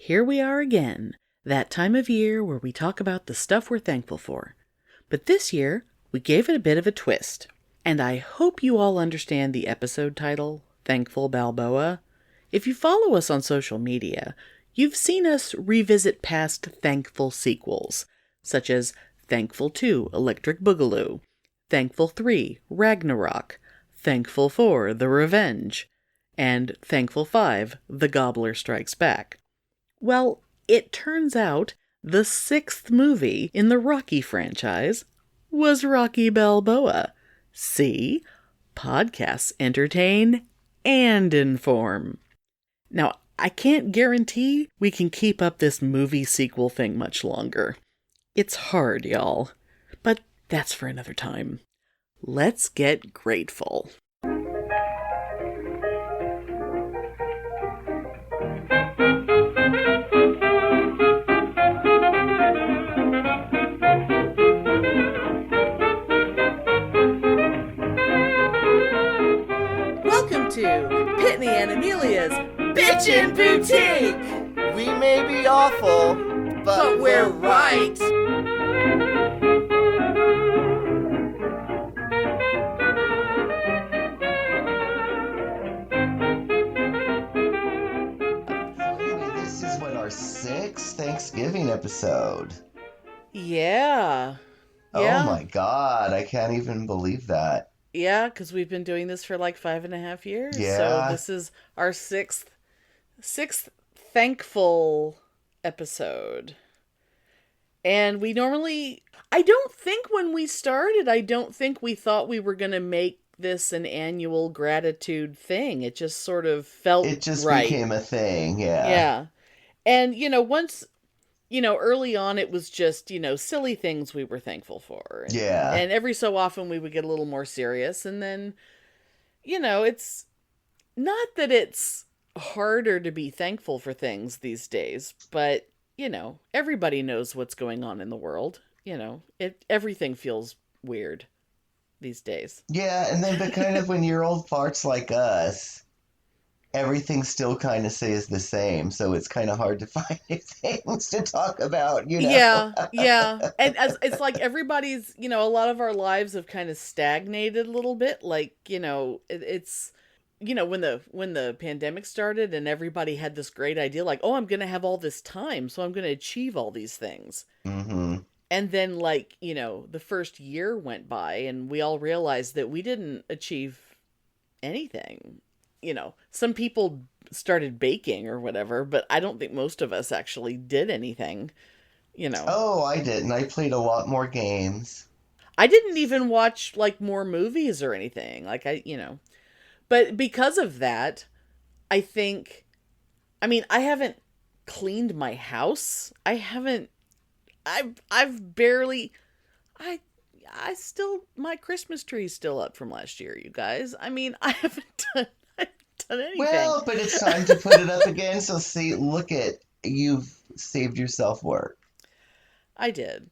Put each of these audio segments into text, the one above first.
Here we are again, that time of year where we talk about the stuff we're thankful for. But this year, we gave it a bit of a twist. And I hope you all understand the episode title, Thankful Balboa. If you follow us on social media, you've seen us revisit past thankful sequels, such as Thankful 2, Electric Boogaloo, Thankful 3, Ragnarok, Thankful 4, The Revenge, and Thankful 5, The Gobbler Strikes Back. Well, it turns out the 6th movie in the Rocky franchise was Rocky Balboa. See? Podcasts entertain and inform. Now, I can't guarantee we can keep up this movie sequel thing much longer. It's hard, y'all. But that's for another time. Let's get grateful. Welcome to Pitney and Amelia's Bitchin' Boutique! We may be awful, but we're right! This is what, our 6th Thanksgiving episode. Yeah. Oh my god, I can't even believe that. Yeah, because we've been doing this for like 5.5 years. Yeah. So this is our sixth thankful episode. And we normally, I don't think when we started, I don't think we thought we were going to make this an annual gratitude thing. It just sort of felt right. It just became a thing, yeah. Yeah. And, once, early on it was just, silly things we were thankful for. And, yeah. And every so often we would get a little more serious. And then, it's not that it's harder to be thankful for things these days, but, everybody knows what's going on in the world. Everything feels weird these days. Yeah, and then but kind of when you're old farts like us, everything still kind of stays the same, so it's kind of hard to find new things to talk about, Yeah. And it's like everybody's, a lot of our lives have kind of stagnated a little bit. Like, it's, when the pandemic started and everybody had this great idea, like, oh, I'm going to have all this time, so I'm going to achieve all these things. Mm-hmm. And then, like, the first year went by and we all realized that we didn't achieve anything. Some people started baking or whatever, but I don't think most of us actually did anything, Oh, I didn't. I played a lot more games. I didn't even watch, like, more movies or anything. Like, but because of that, I think, I haven't cleaned my house. I've barely, I still, my Christmas tree's still up from last year, you guys. I haven't done anything. Well, but it's time to put it up again. So look at, you've saved yourself work. I did.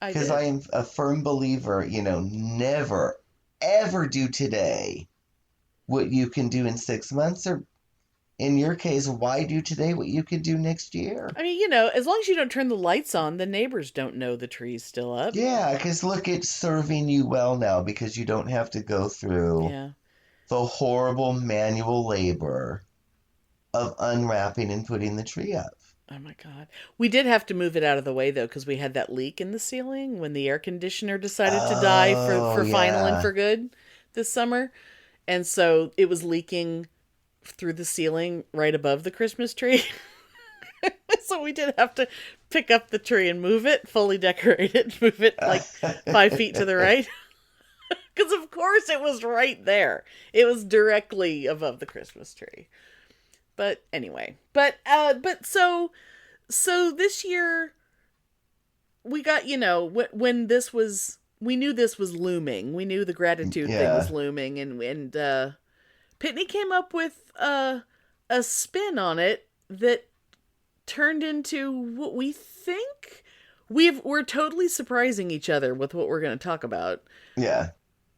Because I am a firm believer, never, ever do today what you can do in 6 months, or in your case, why do today what you could do next year? As long as you don't turn the lights on, the neighbors don't know the tree's still up. Yeah, because look, it's serving you well now because you don't have to go through the horrible manual labor of unwrapping and putting the tree up. Oh my God. We did have to move it out of the way, though, because we had that leak in the ceiling when the air conditioner decided to die for final and for good this summer. And so it was leaking through the ceiling right above the Christmas tree. So we did have to pick up the tree and move it, fully decorate it, move it like 5 feet to the right. Because of course it was right there. It was directly above the Christmas tree. But anyway, so this year we got, when this was, we knew this was looming. We knew the gratitude thing was looming, and Pitney came up with a spin on it that turned into what we think we're totally surprising each other with what we're going to talk about. Yeah.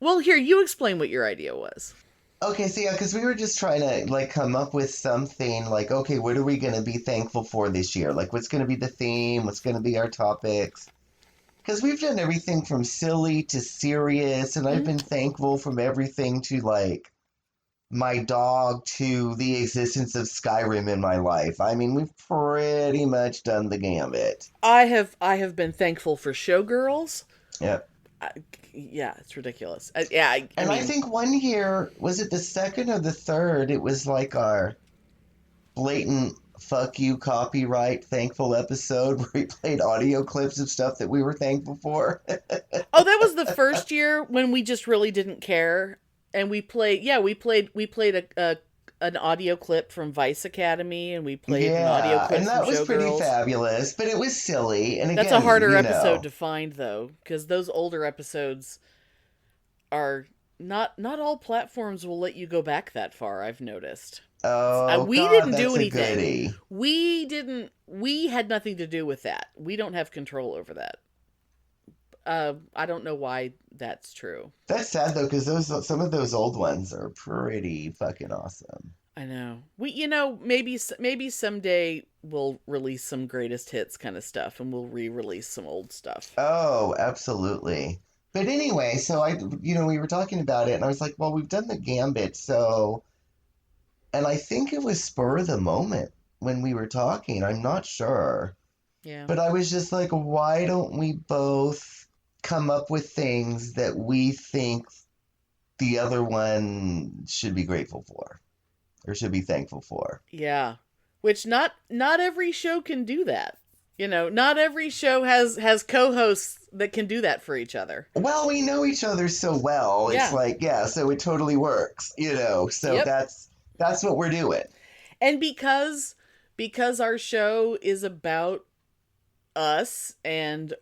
Well, here, you explain what your idea was. Okay, so yeah, because we were just trying to like come up with something like, okay, what are we going to be thankful for this year? Like, what's going to be the theme? What's going to be our topics? Because we've done everything from silly to serious, and I've Mhm. been thankful from everything to like my dog to the existence of Skyrim in my life. I mean, we've pretty much done the gambit. I have been thankful for showgirls. Yep. I, yeah, it's ridiculous. Yeah, I And I mean, think one year, was it the second or the third? It was like our blatant fuck you copyright thankful episode where we played audio clips of stuff that we were thankful for. oh, that was the first year when we just really didn't care, and we played. Yeah, we played a an audio clip from Vice Academy, and we played an audio Yeah, clip and from that was pretty Showgirls. fabulous, but it was silly. And That's a again, harder episode to find though, because those older episodes are not all platforms will let you go back that far. I've noticed. oh We God, didn't do that's a anything. goodie. We had nothing to do with that. We don't have control over that. I don't know why that's true. That's sad though, because those some of those old ones are pretty fucking awesome. I know. Maybe someday we'll release some greatest hits kind of stuff, and we'll re-release some old stuff. Oh, absolutely. But anyway, so we were talking about it, and I was like, well, we've done the gambit, so, and I think it was spur of the moment when we were talking. I'm not sure. Yeah. But I was just like, why don't we both come up with things that we think the other one should be grateful for or should be thankful for? Yeah. Which not every show can do that. Not every show has co-hosts that can do that for each other. Well, we know each other so well. It's Yeah. like, yeah, so it totally works. So Yep. that's what we're doing. And because our show is about us and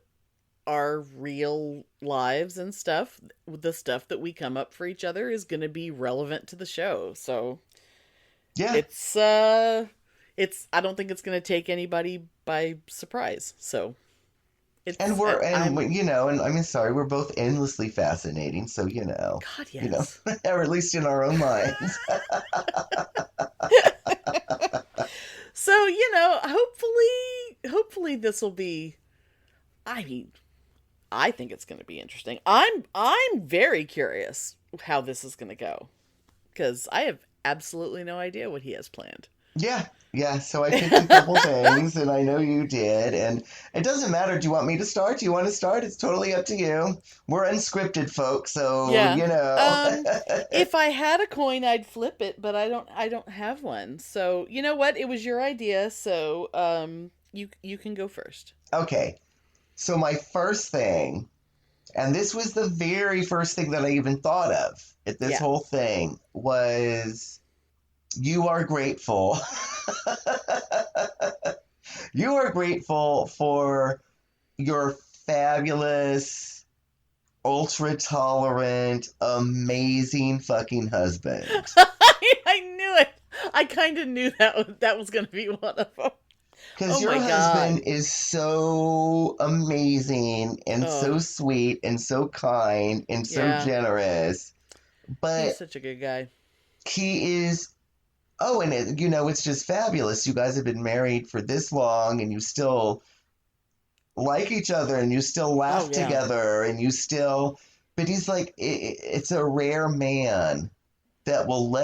our real lives and stuff, the stuff that we come up for each other is going to be relevant to the show. So Yeah. it's I don't think it's going to take anybody by surprise. So And it's we're I'm and I mean sorry, we're both endlessly fascinating, so God, you know, yes. or at least in our own minds. So, hopefully this will be I mean, I think it's going to be interesting. I'm very curious how this is going to go cuz I have absolutely no idea what he has planned. Yeah, yeah. So I picked a couple things, and I know you did. And it doesn't matter. Do you want me to start? Do you want to start? It's totally up to you. We're unscripted, folks, so Yeah. Um you know. if I had a coin I'd flip it, but I don't have one. So, you know what? It was your idea, so you can go first. Okay. So my first thing, and this was the very first thing that I even thought of at this Yeah. whole thing, was you are grateful. You are grateful for your fabulous, ultra tolerant, amazing fucking husband. I knew it. I kind of knew that was going to be one of them. Because Oh your my god. husband is so amazing and Oh, so sweet and so kind and so yeah. generous. He's But such a good guy. he is, oh, and it's just fabulous. You guys have been married for this long and you still like each other and you still Oh laugh yeah. together and you still, but he's like, it's a rare man that will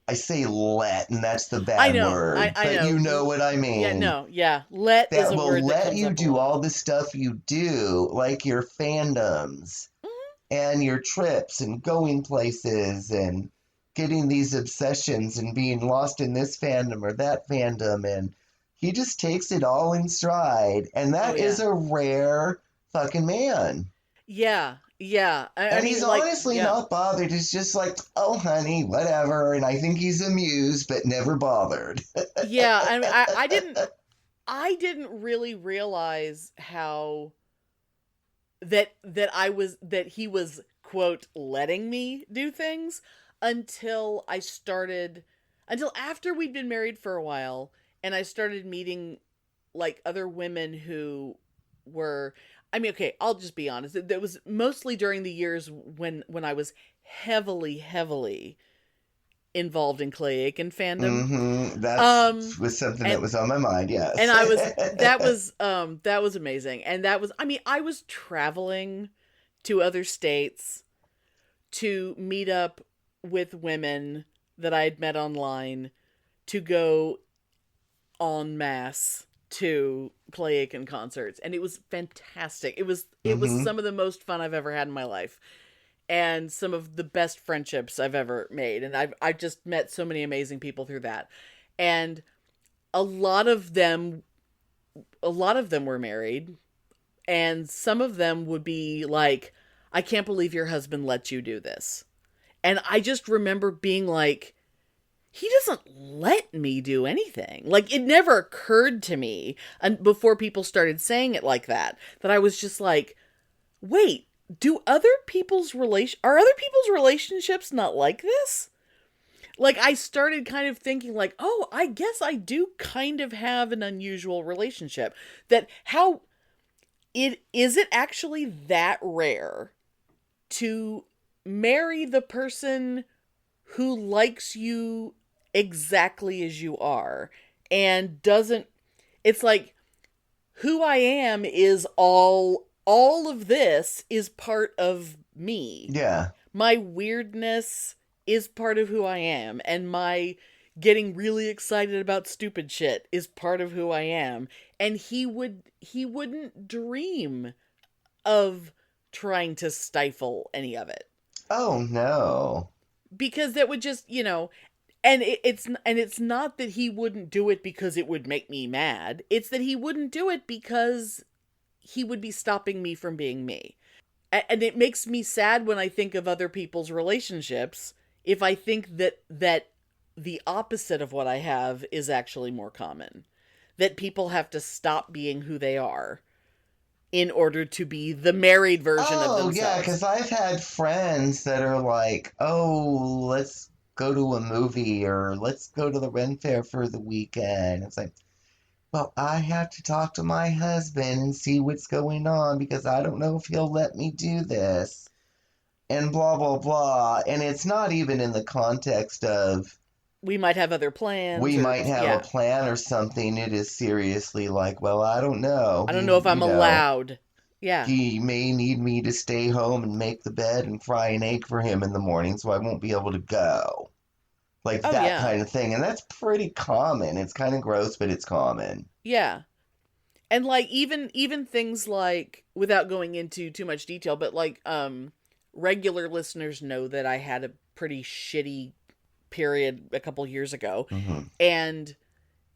I say let, and that's the I bad know. I word, I but you know know. what I Yeah, mean. no. Yeah. Let is That a will word that let comes you up a do lot. all the stuff you do, like your fandoms Mhm. and your trips and going places and getting these obsessions and being lost in this fandom or that fandom. And he just takes it all in stride. And Oh that is yeah. a rare fucking man. Yeah. Yeah. I And he's mean, like, honestly yeah. not bothered. He's just like, oh, honey, whatever. And I think he's amused, but never bothered. Yeah. I mean, I didn't really realize how that he was quote letting me do things until until after we'd been married for a while and I started meeting like other women who were I mean, okay, I'll just be honest. It was mostly during the years when I was heavily involved in Clay Aiken fandom. Mm-hmm. That was something that was on my mind, yes. And that was amazing. And that was, I mean, I was traveling to other states to meet up with women that I had met online to go en masse to Clay Aiken concerts, and it was fantastic. It was some of the most fun I've ever had in my life, and some of the best friendships I've ever made. And I've just met so many amazing people through that, and a lot of them were married, and some of them would be like, "I can't believe your husband let you do this," and I just remember being like, he doesn't let me do anything. Like, it never occurred to me, and before people started saying it like that I was just like, wait, are other people's relationships not like this? Like, I started kind of thinking like, oh, I guess I do kind of have an unusual relationship. Is it actually that rare to marry the person who likes you exactly as you are and it's like, who I am is all of this is part of me. Yeah. My weirdness is part of who I am, and my getting really excited about stupid shit is part of who I am. And he wouldn't dream of trying to stifle any of it. Oh no. Because that would just, and it's not that he wouldn't do it because it would make me mad. It's that he wouldn't do it because he would be stopping me from being me. And it makes me sad when I think of other people's relationships, if I think that the opposite of what I have is actually more common. That people have to stop being who they are in order to be the married version of themselves. Oh, yeah, because I've had friends that are like, oh, let's go to a movie, or let's go to the Ren Fair for the weekend. It's like, well, I have to talk to my husband and see what's going on, because I don't know if he'll let me do this. And blah, blah, blah. And it's not even in the context of, we might have other plans. We might have a plan or something. It is seriously like, well, I don't know. I don't know if I'm allowed. Yeah. He may need me to stay home and make the bed and fry an egg for him in the morning, so I won't be able to go. Like that kind of thing. And that's pretty common. It's kind of gross, but it's common. Yeah. And like even things like, without going into too much detail, but like regular listeners know that I had a pretty shitty period a couple years ago. Mm-hmm. And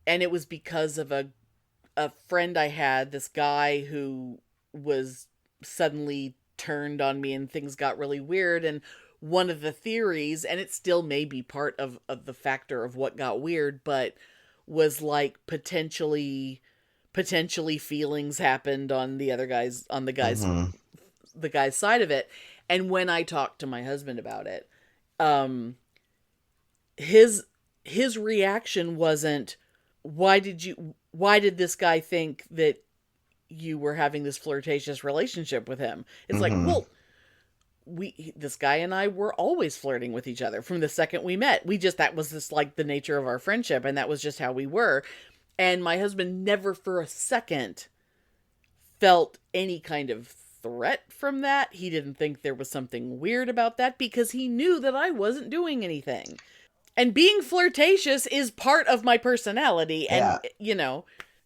it was because of a friend I had, this guy who was suddenly turned on me and things got really weird. And one of the theories, and it still may be part of the factor of what got weird, but was like potentially feelings happened on the guy's Mm-hmm. the guy's side of it. And when I talked to my husband about it, his reaction wasn't, why did this guy think that you were having this flirtatious relationship with him? It's like, well, this guy and I were always flirting with each other from the second we met. That was just like the nature of our friendship, and that was just how we were. And my husband never for a second felt any kind of threat from that. He didn't think there was something weird about that, because he knew that I wasn't doing anything. And being flirtatious is part of my personality. And,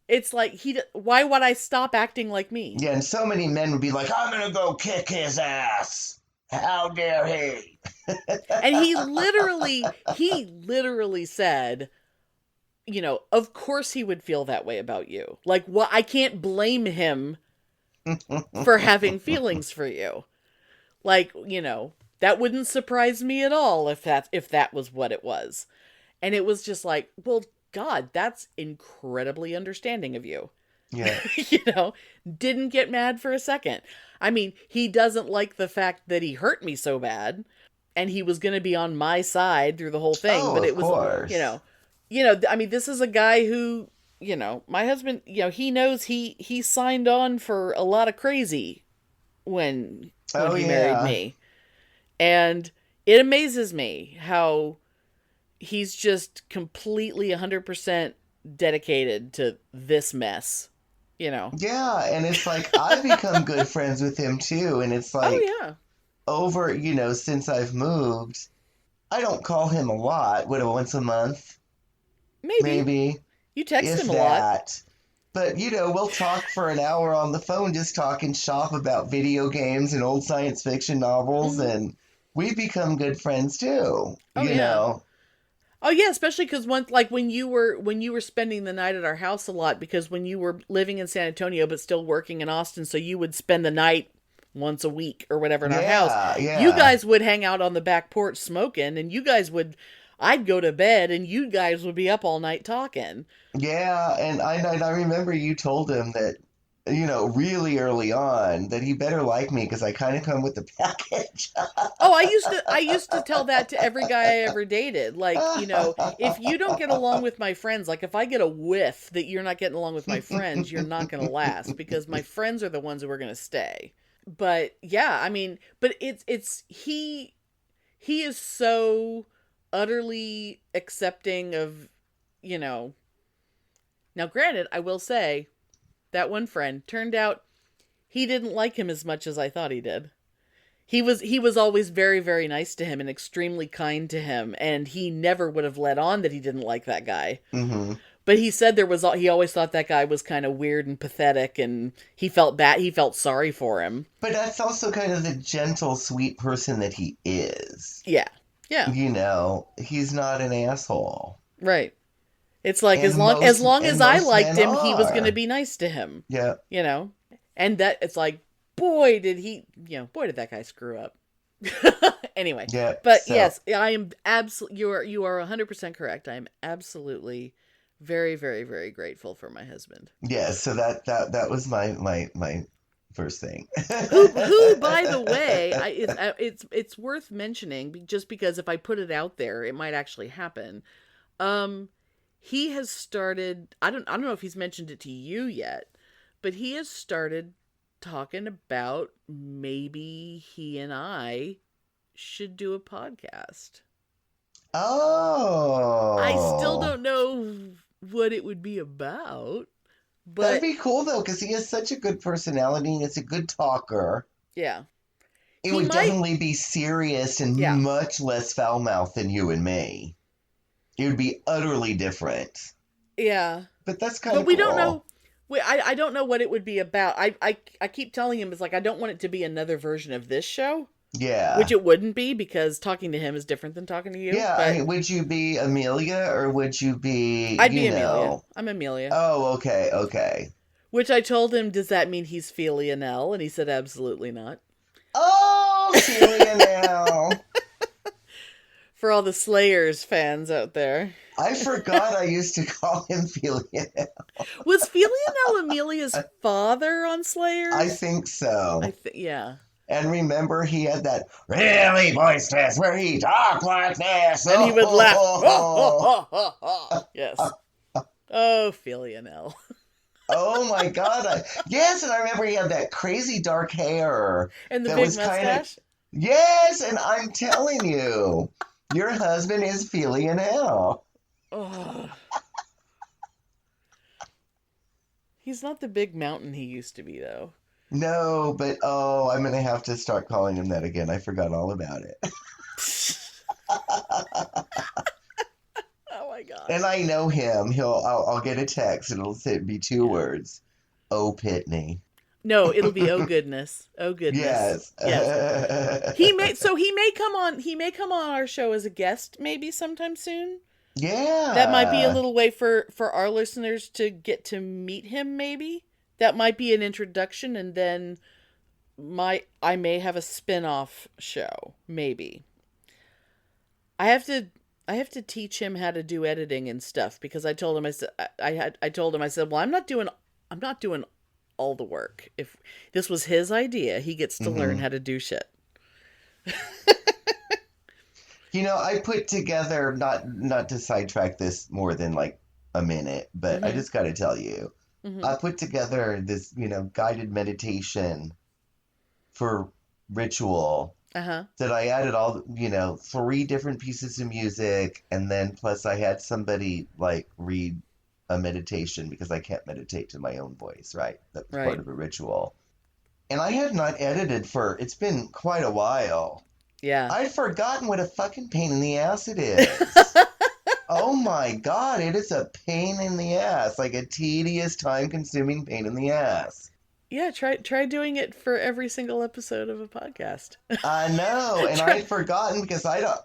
it's like, why would I stop acting like me? Yeah, and so many men would be like, I'm going to go kick his ass. How dare he? And he literally said, of course he would feel that way about you. Like, I can't blame him for having feelings for you. Like, that wouldn't surprise me at all if that was what it was. And it was just like, well, God, that's incredibly understanding of you. Yeah. Didn't get mad for a second. I mean, he doesn't like the fact that he hurt me so bad, and he was going to be on my side through the whole thing. Oh, but it of was, course. I mean, this is a guy who, my husband, he knows he signed on for a lot of crazy when he married me. And it amazes me how he's just completely 100% dedicated to this mess, you know? Yeah, and it's like I become good friends with him too, and it's like Oh, yeah. over, since I've moved, I don't call him a lot, once a month, Maybe. maybe, You text if him a lot. that. But, we'll talk for an hour on the phone just talking shop about video games and old science fiction novels, Hmm. and we become good friends too, Oh, yeah. Oh, yeah, especially because once, like when you were spending the night at our house a lot, because when you were living in San Antonio but still working in Austin, so you would spend the night once a week or whatever in our house. Yeah, You yeah. guys would hang out on the back porch smoking, and I'd go to bed, and you guys would be up all night talking. Yeah, and I remember you told him that, really early on that he better like me because I kind of come with the package. Oh, I used to tell that to every guy I ever dated. Like, if you don't get along with my friends, like if I get a whiff that you're not getting along with my friends, you're not going to last because my friends are the ones who are going to stay. But yeah, I mean, but it's he is so utterly accepting of, you know. Now, granted, I will say that one friend turned out he didn't like him as much as I thought he did. He was always very, very nice to him and extremely kind to him, and he never would have let on that he didn't like that guy. Hmm. But he said he always thought that guy was kind of weird and pathetic, and he felt bad. He felt sorry for him. But that's also kind of the gentle, sweet person that he is. Yeah, yeah, He's not an asshole. right. It's like And as most long and as I most liked men him, he was going to are. be nice to him. Yeah, You know, and that it's like, boy, boy, did that guy screw up. Anyway, yeah. but So yes, I am absolutely. You are 100% correct. I am absolutely very, very, very grateful for my husband. yeah, so that was my first thing. Who, by the way, it's worth mentioning just because if I put it out there, it might actually happen. Um, he has started. I don't know if he's mentioned it to you yet, but he has started talking about maybe he and I should do a podcast. I still Oh, don't know what it would be about, that'd but be cool though, because he has such a good personality and is a good talker. yeah, It he would might. definitely be serious and Yeah, much less foul mouthed than you and me. It would be utterly different. yeah. But that's kind But of we don't know. cool. I don't know what it would be about. I keep telling him it's like I don't want it to be another version of this show, which Yeah. it wouldn't be because talking to him is different than talking to you. Yeah, I But mean, would you be Amelia or would you be, I'd be Amelia. I'm Amelia. Oh, okay, okay. Which I told him, does that mean he's Feely Nell? And he said, absolutely not. Oh, Celia now. For all the Slayers fans out there. I forgot I used to call him Philia. Was Feely Nell Amelia's father on I Slayers? think so. Yeah. And remember, he had that really voice test where he talked like this. And he would laugh. Oh, Yes. Oh, Feely Nell. oh my God. Yes, and I remember he had that crazy dark hair And the that big was kind of. mustache? Yes, and I'm telling you, your husband is Philia now. Oh. He's not the big mountain he used to be, though. No, but oh, I'm gonna have to start calling him that again. I forgot all about it. Oh my god. And I know him. I'll get a text and be two Yeah. words. Oh, Pitney. No, it'll be oh goodness. Oh goodness. Yes. Yes. He may come on our show as a guest maybe sometime soon. That might be a Yeah. little way for our listeners to get to meet him maybe. That might be an introduction and then I may have a spin-off show, maybe. I have to teach him how to do editing and stuff because I told him I said, "Well, I'm not doing all the work. If this was his idea, he gets to learn Hmm. how to do shit." I put together not to sidetrack this more than like a minute, but I Mhm. just got to tell you, I Mhm. put together this guided meditation for ritual Uh-huh. that I added all, 3 different pieces of music, and then plus I had somebody like read a meditation because I can't meditate to my own voice, right? That was part Right. of a ritual. And I had not edited it's been quite a while. Yeah. I'd forgotten what a fucking pain in the ass it is. Oh my God, it is a pain in the ass, like a tedious, time-consuming pain in the ass. Yeah, try doing it for every single episode of a podcast. I know, and Try, I'd forgotten because I don't.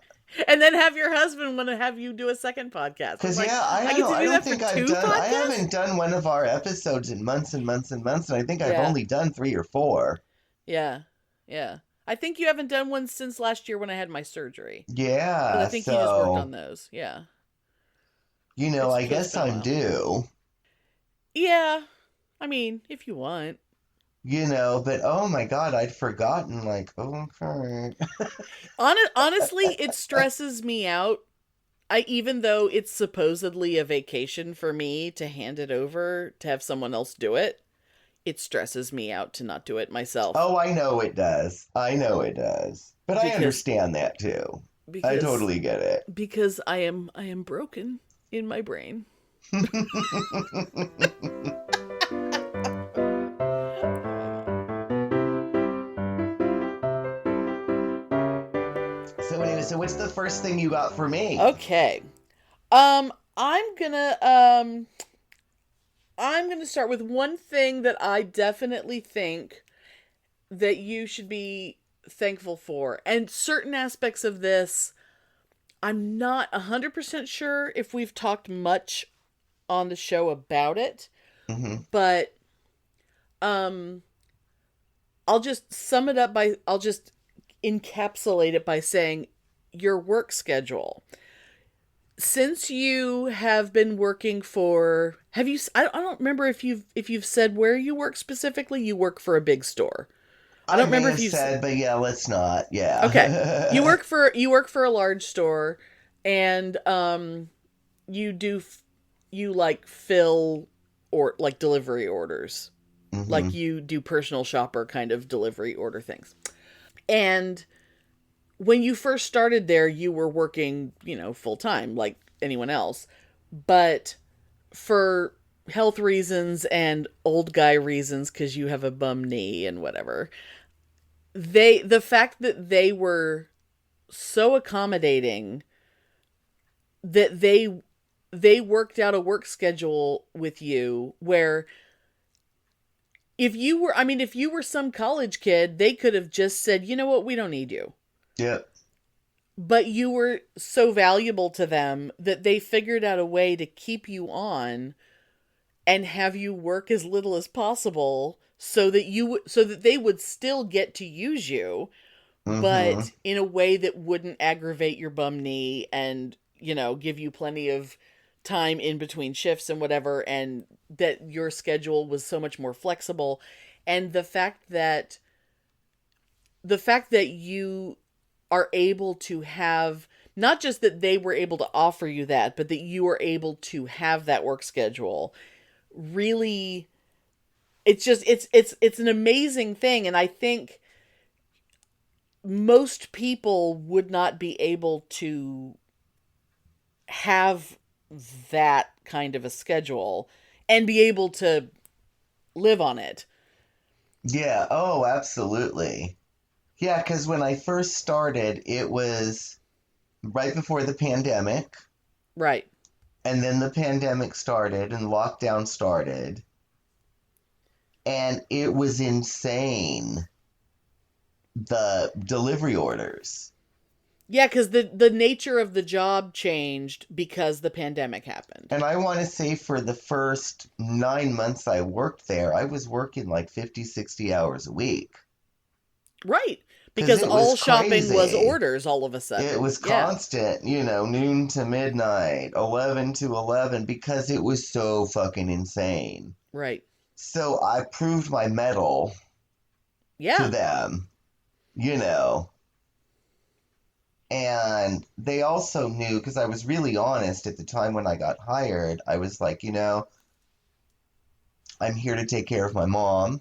and then have your husband want to have you do a second podcast. I'm Because like, yeah, I get to I do don't that for think I've two done. I podcasts? haven't done one of our episodes in months and months and months, and I think I've Yeah. only done 3 or 4. Yeah. Yeah. I think you haven't done one since last year when I had my surgery. Because I Yeah, think you just worked on so those. Yeah. I It's guess been a I'm while. due. Yeah. I mean, if you want. But oh my God, I'd forgotten. Like, okay. Honestly, it stresses me out. Even though it's supposedly a vacation for me to hand it over to have someone else do it, it stresses me out to not do it myself. Oh, I know it does. I know it does. But I Because understand that too. I because totally get it. because I am broken in my brain. So anyway, so what's the first thing you got for me? Okay. Um I'm gonna um I'm gonna start with one thing that I definitely think that you should be thankful for. And certain aspects of this, I'm not 100% sure if we've talked much on the show about it, Hmm. but um I'll just encapsulate it by saying your work schedule. Since you have been working for, have you, I don't remember if you've said where you work specifically. You work for a big store. I I don't may remember if have you've said, but yeah, let's not. Okay. Yeah. You work for a large store, and you you like fill or like delivery orders. Hmm. Like you do personal shopper kind of delivery order things. And when you first started there, you were working, full time like anyone else. But for health reasons and old guy reasons, because you have a bum knee and whatever, the fact that they were so accommodating that they worked out a work schedule with you where if you were some college kid, they could have just said, "You know what? We don't need you." Yep. But you were so valuable to them that they figured out a way to keep you on and have you work as little as possible so that they would still get to use you, Hmm. but in a way that wouldn't aggravate your bum knee and, give you plenty of time in between shifts and whatever, and that your schedule was so much more flexible. And the fact that you are able to have, not just that they were able to offer you that, but that you were able to have that work schedule, really, it's an amazing thing. And I think most people would not be able to have that kind of a schedule and be able to live on it. Yeah. Oh, absolutely. Yeah, because when I first started, it was right before the pandemic, Right. and then the pandemic started and lockdown started, and it was insane, the delivery orders. Yeah, because the nature of the job changed because the pandemic happened. And I want to say for the first 9 months I worked there, I was working like 50, 60 hours a week. Right. Because Because it was all shopping was crazy. orders all of a It sudden. was Yeah. constant, noon to midnight, 11 to 11, because it was so fucking insane. Right. So I proved my mettle to Yeah. them, you know. And they also knew, because I was really honest at the time when I got hired. I was like, I'm here to take care of my mom.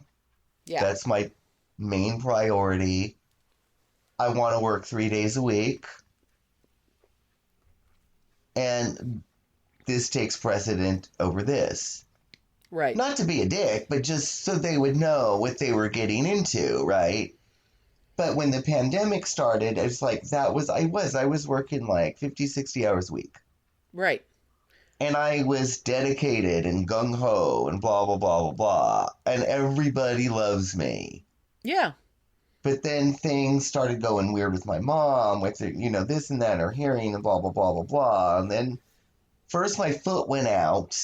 Yeah. That's my main priority. I want to work 3 days a week. And this takes precedent over this. Right. Not to be a dick, but just so they would know what they were getting into, right? But when the pandemic started, it's like I was working like 50, 60 hours a week. Right. And I was dedicated and gung ho and blah, blah, blah, blah, blah. And everybody loves me. Yeah. But then things started going weird with my mom, with, this and that, and her hearing and blah, blah, blah, blah, blah. And then first my foot went out.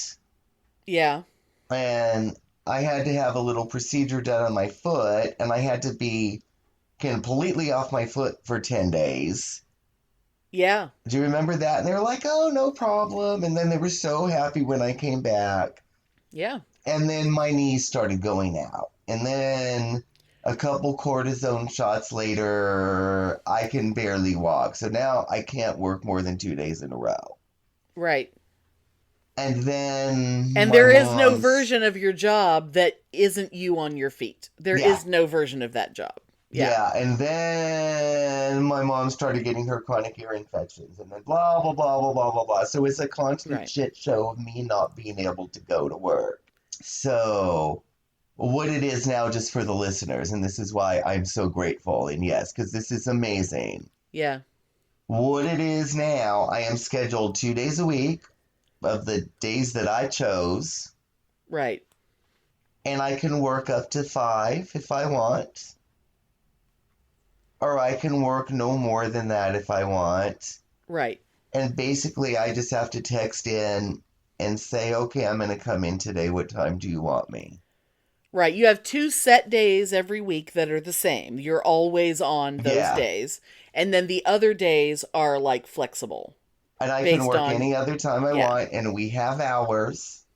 Yeah. And I had to have a little procedure done on my foot. And I had to be completely off my foot for 10 days. Yeah. Do you remember that? And they were like, oh, no problem. And then they were so happy when I came back. Yeah. And then my knees started going out. And then a couple cortisone shots later, I can barely walk. So now I can't work more than 2 days in a row. Right. And then And there is no version of your job that isn't you on your feet. There is no version of that job. Yeah, and then my mom started getting her chronic ear infections, and then blah, blah, blah, blah, blah, blah, blah. So it's a constant shit show of me not being able to go to work. So what it is now, just for the listeners, and this is why I'm so grateful, and yes, because this is amazing. Yeah. What it is now, I am scheduled 2 days a week of the days that I chose. Right. And I can work up to 5 if I want. Or I can work no more than that if I want. Right. And basically, I just have to text in and say, okay, I'm going to come in today. What time do you want me? Right. You have 2 set days every week that are the same. You're always on those days. And then the other days are like flexible. And I can work any other time I want. And we have hours.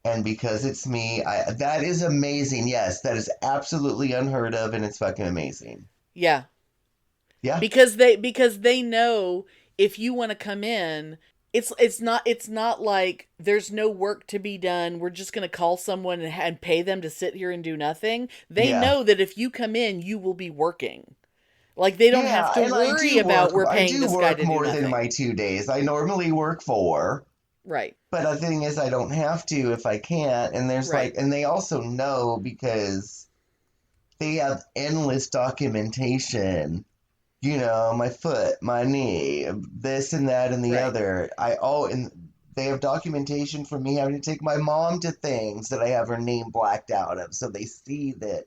And because it's me, that is amazing. Yes, that is absolutely unheard of. And it's fucking amazing. Yeah. Yeah. Because they know if you want to come in, it's not like there's no work to be done. We're just going to call someone and pay them to sit here and do nothing. They know that if you come in, you will be working. Like they don't have to worry about we're paying this guy to do nothing. I do work more than my 2 days. I normally work 4. Right. But the thing is, I don't have to if I can't. And there's and they also know because they have endless documentation. My foot, my knee, this and that and the other. And they have documentation from me having to take my mom to things that I have her name blacked out of, so they see that.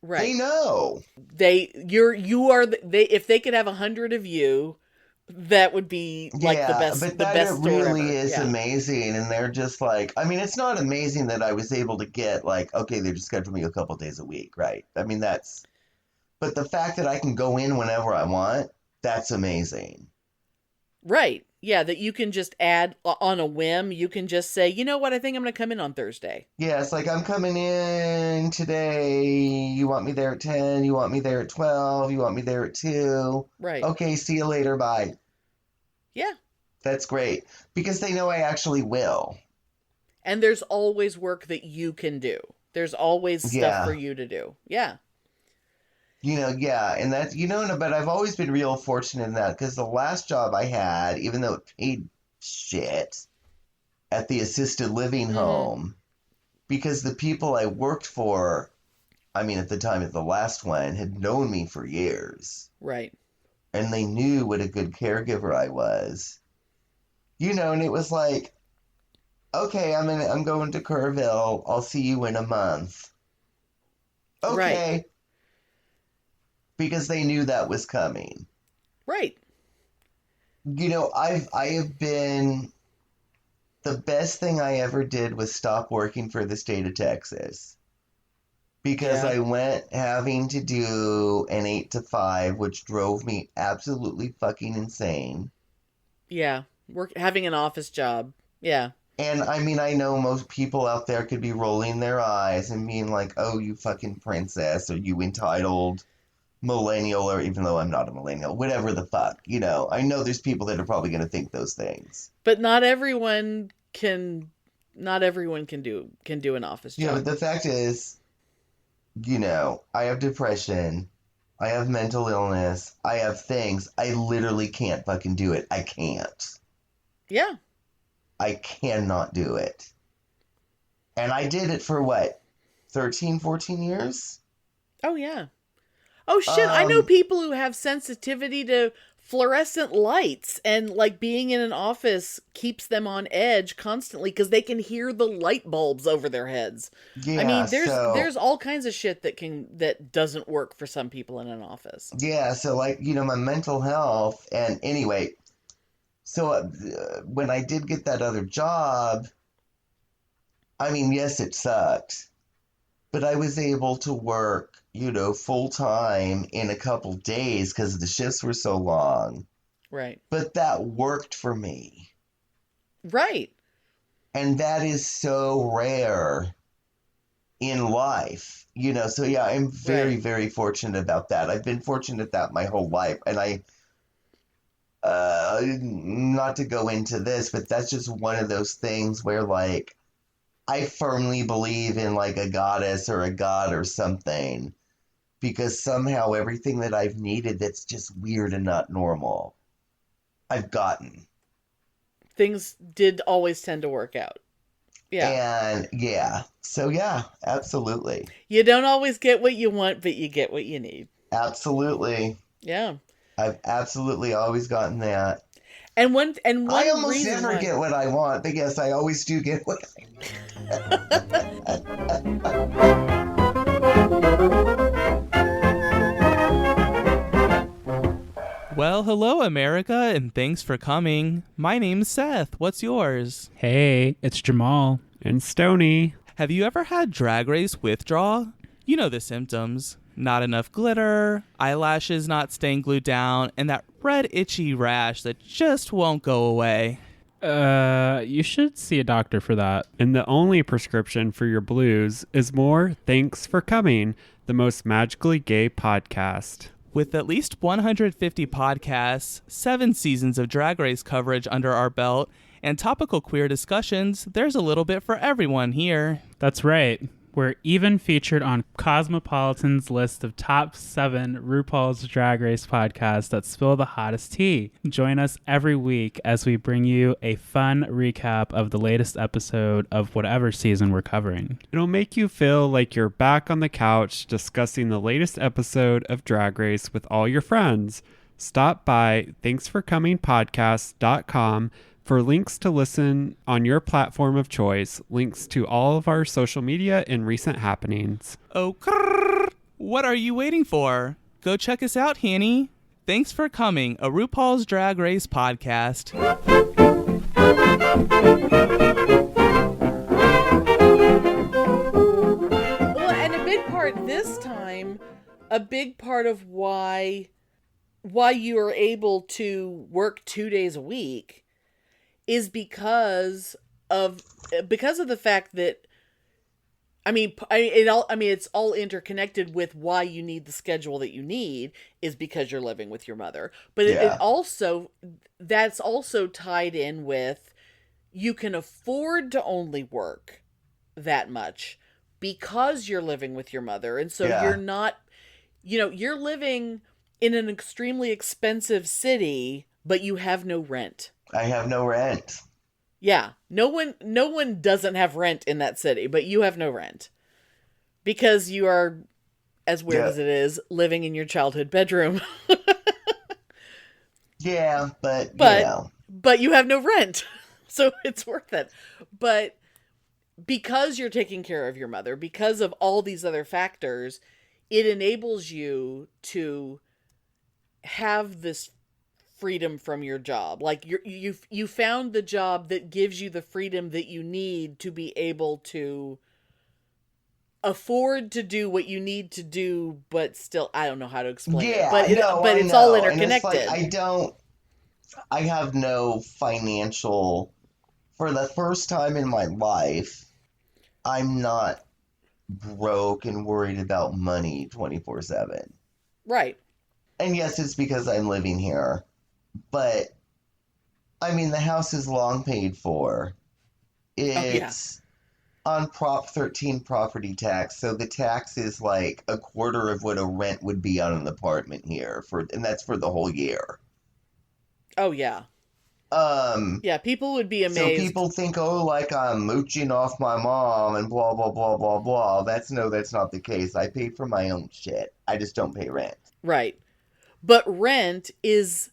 Right. They know. If they could have 100 of you, that would be like the best. But that really is amazing, and they're just like, I mean, it's not amazing that I was able to get like, okay, they just scheduled me a couple days a week, right? I mean, but the fact that I can go in whenever I want, that's amazing. Right. Yeah, that you can just add on a whim. You can just say, you know what, I think I'm going to come in on Thursday. Yeah, it's like, I'm coming in today. You want me there at 10? You want me there at 12? You want me there at 2? Right. Okay, see you later. Bye. Yeah. That's great. Because they know I actually will. And there's always work that you can do. There's always stuff for you to do. Yeah. And that's, but I've always been real fortunate in that because the last job I had, even though it paid shit at the assisted living home, because the people I worked for, I mean, at the time of the last one, had known me for years. Right. And they knew what a good caregiver I was. And it was like, okay, I'm going to Kerrville. I'll see you in a month. Okay. Right. Because they knew that was coming. Right. I have been, the best thing I ever did was stop working for the state of Texas. Because I went having to do an 8 to 5, which drove me absolutely fucking insane. Yeah. Having an office job. Yeah. And I mean, I know most people out there could be rolling their eyes and being like, oh, you fucking princess, or you entitled millennial, or even though I'm not a millennial, whatever the fuck, I know there's people that are probably going to think those things. But not everyone can do an office job. Yeah, but the fact is, I have depression. I have mental illness. I have things. I literally can't fucking do it. I can't. Yeah. I cannot do it. And I did it for what? 13, 14 years? Oh, yeah. Oh, shit. I know people who have sensitivity to fluorescent lights, and like being in an office keeps them on edge constantly because they can hear the light bulbs over their heads. Yeah, I mean, there's all kinds of shit that doesn't work for some people in an office. Yeah, so like, my mental health, and anyway, so when I did get that other job, I mean, yes, it sucked, but I was able to work, full time in a couple days because the shifts were so long. Right. But that worked for me. Right. And that is so rare in life, so yeah, I'm very, Right. very fortunate about that. I've been fortunate that my whole life, and I not to go into this, but that's just one of those things where like I firmly believe in like a goddess or a god or something, because somehow everything that I've needed that's just weird and not normal, I've gotten. Things did always tend to work out. Yeah. And yeah, so yeah, absolutely. You don't always get what you want, but you get what you need. Absolutely. Yeah. I've absolutely always gotten that. And one I almost reason never why... get what I want, but yes, I always do get what Well, hello, America, and thanks for coming. My name's Seth. What's yours? Hey, it's Jamal. And Stony. Have you ever had drag race withdrawal? You know the symptoms. Not enough glitter, eyelashes not staying glued down, and that red itchy rash that just won't go away. You should see a doctor for that. And the only prescription for your blues is more Thanks for Coming, the most magically gay podcast. With at least 150 podcasts, 7 seasons of Drag Race coverage under our belt, and topical queer discussions, there's a little bit for everyone here. That's right. We're even featured on Cosmopolitan's list of top 7 RuPaul's Drag Race podcasts that spill the hottest tea. Join us every week as we bring you a fun recap of the latest episode of whatever season we're covering. It'll make you feel like you're back on the couch discussing the latest episode of Drag Race with all your friends. Stop by thanksforcomingpodcast.com for links to listen on your platform of choice, links to all of our social media and recent happenings. Oh, what are you waiting for? Go check us out, Hanny. Thanks for coming, a RuPaul's Drag Race podcast. Well, and a big part this time, a big part of why you are able to work 2 days a week is because of the fact that it's all interconnected with why you need the schedule that you need is because you're living with your mother. But that's also tied in with you can afford to only work that much because you're living with your mother. And so you're not, you're living in an extremely expensive city, but you have no rent. I have no rent. Yeah, no one doesn't have rent in that city, but you have no rent because you are, as weird as it is, living in your childhood bedroom. Yeah, but you have no rent, so it's worth it. But because you're taking care of your mother, because of all these other factors, it enables you to have this freedom from your job. Like you found the job that gives you the freedom that you need to be able to afford to do what you need to do, but still, I don't know how to explain it. But it's all interconnected. And it's like, I have no financial, for the first time in my life, I'm not broke and worried about money 24/7. Right. And yes, it's because I'm living here. But, I mean, the house is long paid for. It's on Prop 13 property tax. So the tax is like a quarter of what a rent would be on an apartment here, and that's for the whole year. Oh, yeah. Yeah, people would be So amazed. people think, oh, like I'm mooching off my mom and blah, blah, blah, blah, blah. That's not the case. I pay for my own shit. I just don't pay rent. Right. But rent is,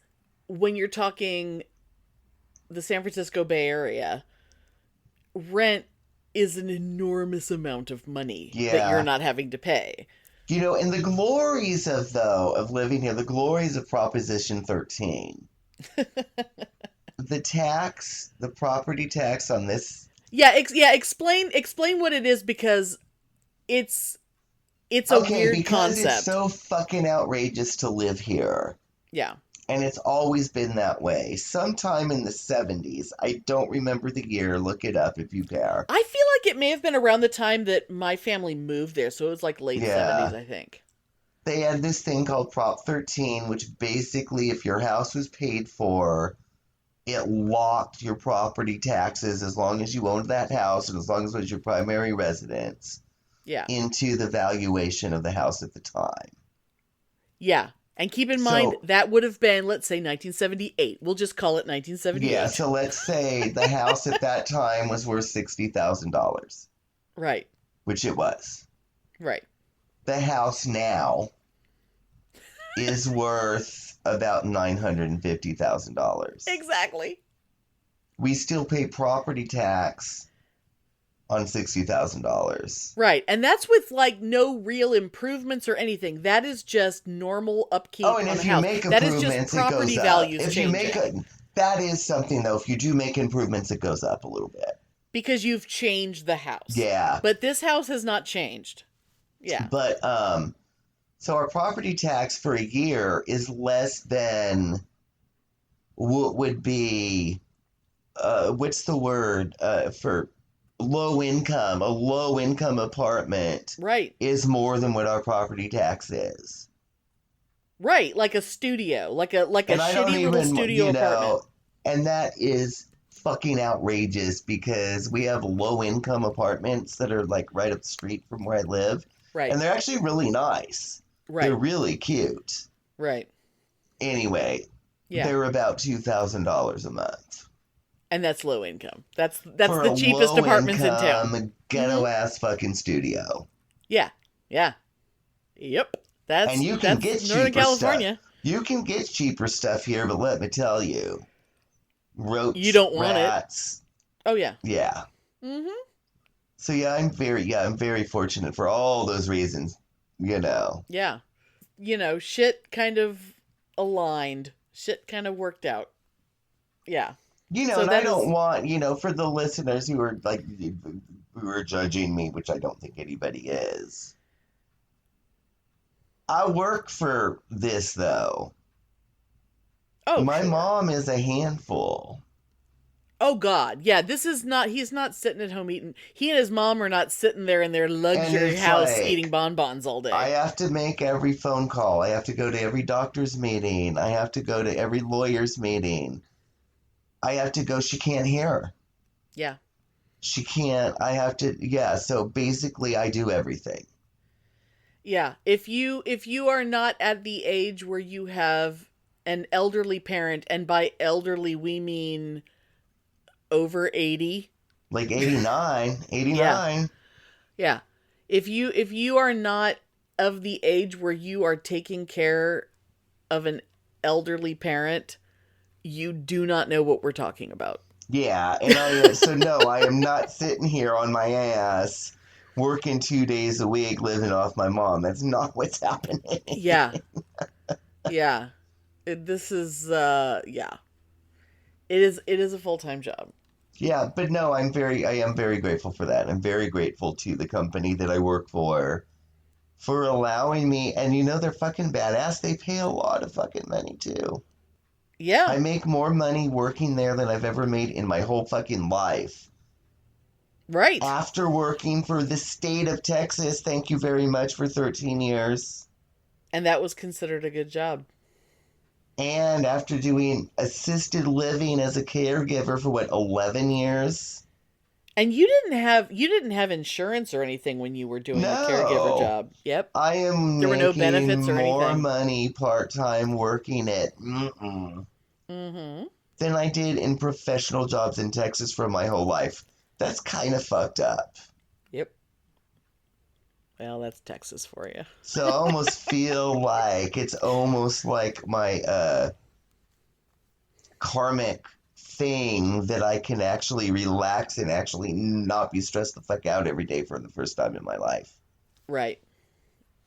when you're talking the San Francisco Bay Area, rent is an enormous amount of money that you're not having to pay. You know, and the glories of living here, the glories of Proposition 13. The property tax on this. Yeah, explain what it is, because it's a weird concept. It's so fucking outrageous to live here. Yeah. And it's always been that way. Sometime in the 70s, I don't remember the year, look it up if you care. I feel like it may have been around the time that my family moved there, so it was like late 70s, I think. They had this thing called Prop 13, which basically, if your house was paid for, it locked your property taxes as long as you owned that house and as long as it was your primary residence into the valuation of the house at the time. Yeah. And keep in mind, that would have been, let's say, 1978. We'll just call it 1978. Yeah, so let's say the house at that time was worth $60,000. Right. Which it was. Right. The house now is worth about $950,000. Exactly. We still pay property tax on $60,000. Right. And that's with like no real improvements or anything. That is just normal upkeep on the house. That is just property values changing. That is something, though. If you do make improvements, it goes up a little bit. Because you've changed the house. Yeah. But this house has not changed. Yeah. But, so our property tax for a year is less than what would be, what's the word for low income? A low income apartment is more than what our property tax is. Right, like a studio, like a shitty little studio apartment. And that is fucking outrageous because we have low income apartments that are like right up the street from where I live. Right. And they're actually really nice. Right. They're really cute. Right. Anyway, they're about $2,000 a month. And that's low income. That's the cheapest apartments in town. Ghetto ass fucking studio. Yeah. Yeah. Yep. And you can get Northern cheaper California. Stuff. You can get cheaper stuff here, but let me tell you, roach, you don't want rats. It. Oh yeah. Yeah. Mm-hmm. So I'm very fortunate for all those reasons. You know. Yeah. You know, shit kind of aligned. Shit kind of worked out. Yeah. You know, so and I don't want, for the listeners who are like, who are judging me, which I don't think anybody is. I work for this, though. Oh, my mom is a handful. Oh, God. Yeah, he's not sitting at home eating. He and his mom are not sitting there in their luxury house eating bonbons all day. I have to make every phone call. I have to go to every doctor's meeting. I have to go to every lawyer's meeting. I have to go. She can't hear. Yeah. She can't. I have to. Yeah. So basically, I do everything. Yeah. If you are not at the age where you have an elderly parent, and by elderly we mean over 80, like 89, 89. Yeah. If you are not of the age where you are taking care of an elderly parent, you do not know what we're talking about. Yeah, and I am not sitting here on my ass working 2 days a week living off my mom. That's not what's happening. Yeah. Yeah. This is yeah. It is a full-time job. Yeah, but no, I am very grateful for that. I'm very grateful to the company that I work for allowing me, and they're fucking badass. They pay a lot of fucking money too. Yeah. I make more money working there than I've ever made in my whole fucking life. Right. After working for the state of Texas, thank you very much, for 13 years. And that was considered a good job. And after doing assisted living as a caregiver for 11 years? And you didn't have insurance or anything when you were doing the caregiver job. Yep. I am There were no benefits or more anything. money part-time working at than I did in professional jobs in Texas for my whole life. That's kind of fucked up. Yep. Well, that's Texas for you. So I almost feel like it's almost like my karmic thing that I can actually relax and actually not be stressed the fuck out every day for the first time in my life. Right.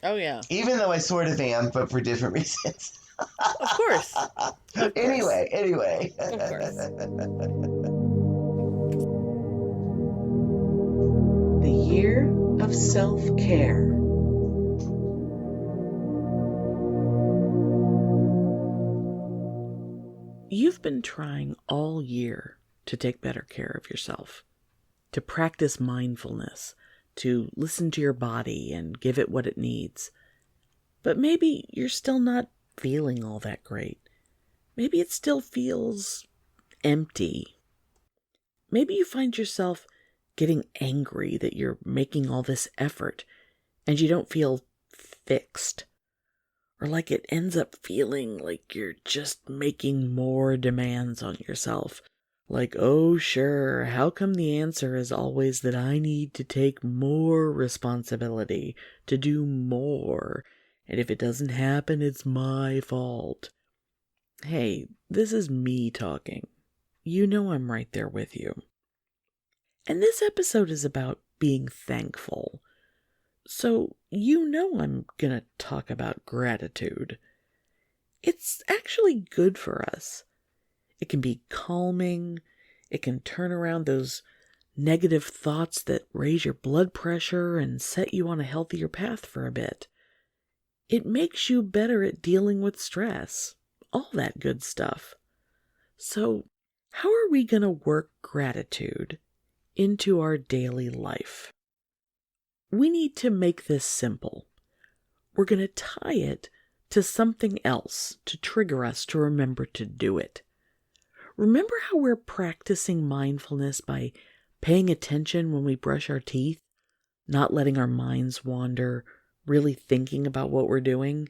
Oh, yeah. Even though I sort of am, but for different reasons. Of course. Anyway. Of course. The year of self-care. You've been trying all year to take better care of yourself, to practice mindfulness, to listen to your body and give it what it needs. But maybe you're still not feeling all that great. Maybe it still feels empty. Maybe you find yourself getting angry that you're making all this effort and you don't feel fixed. Or like it ends up feeling like you're just making more demands on yourself. Like, oh sure, how come the answer is always that I need to take more responsibility, to do more, and if it doesn't happen, it's my fault. Hey, this is me talking. You know I'm right there with you. And this episode is about being thankful. So you know I'm gonna talk about gratitude. It's actually good for us. It can be calming. It can turn around those negative thoughts that raise your blood pressure and set you on a healthier path for a bit. It makes you better at dealing with stress. All that good stuff. So, how are we gonna work gratitude into our daily life? We need to make this simple. We're going to tie it to something else to trigger us to remember to do it. Remember how we're practicing mindfulness by paying attention when we brush our teeth, not letting our minds wander, really thinking about what we're doing?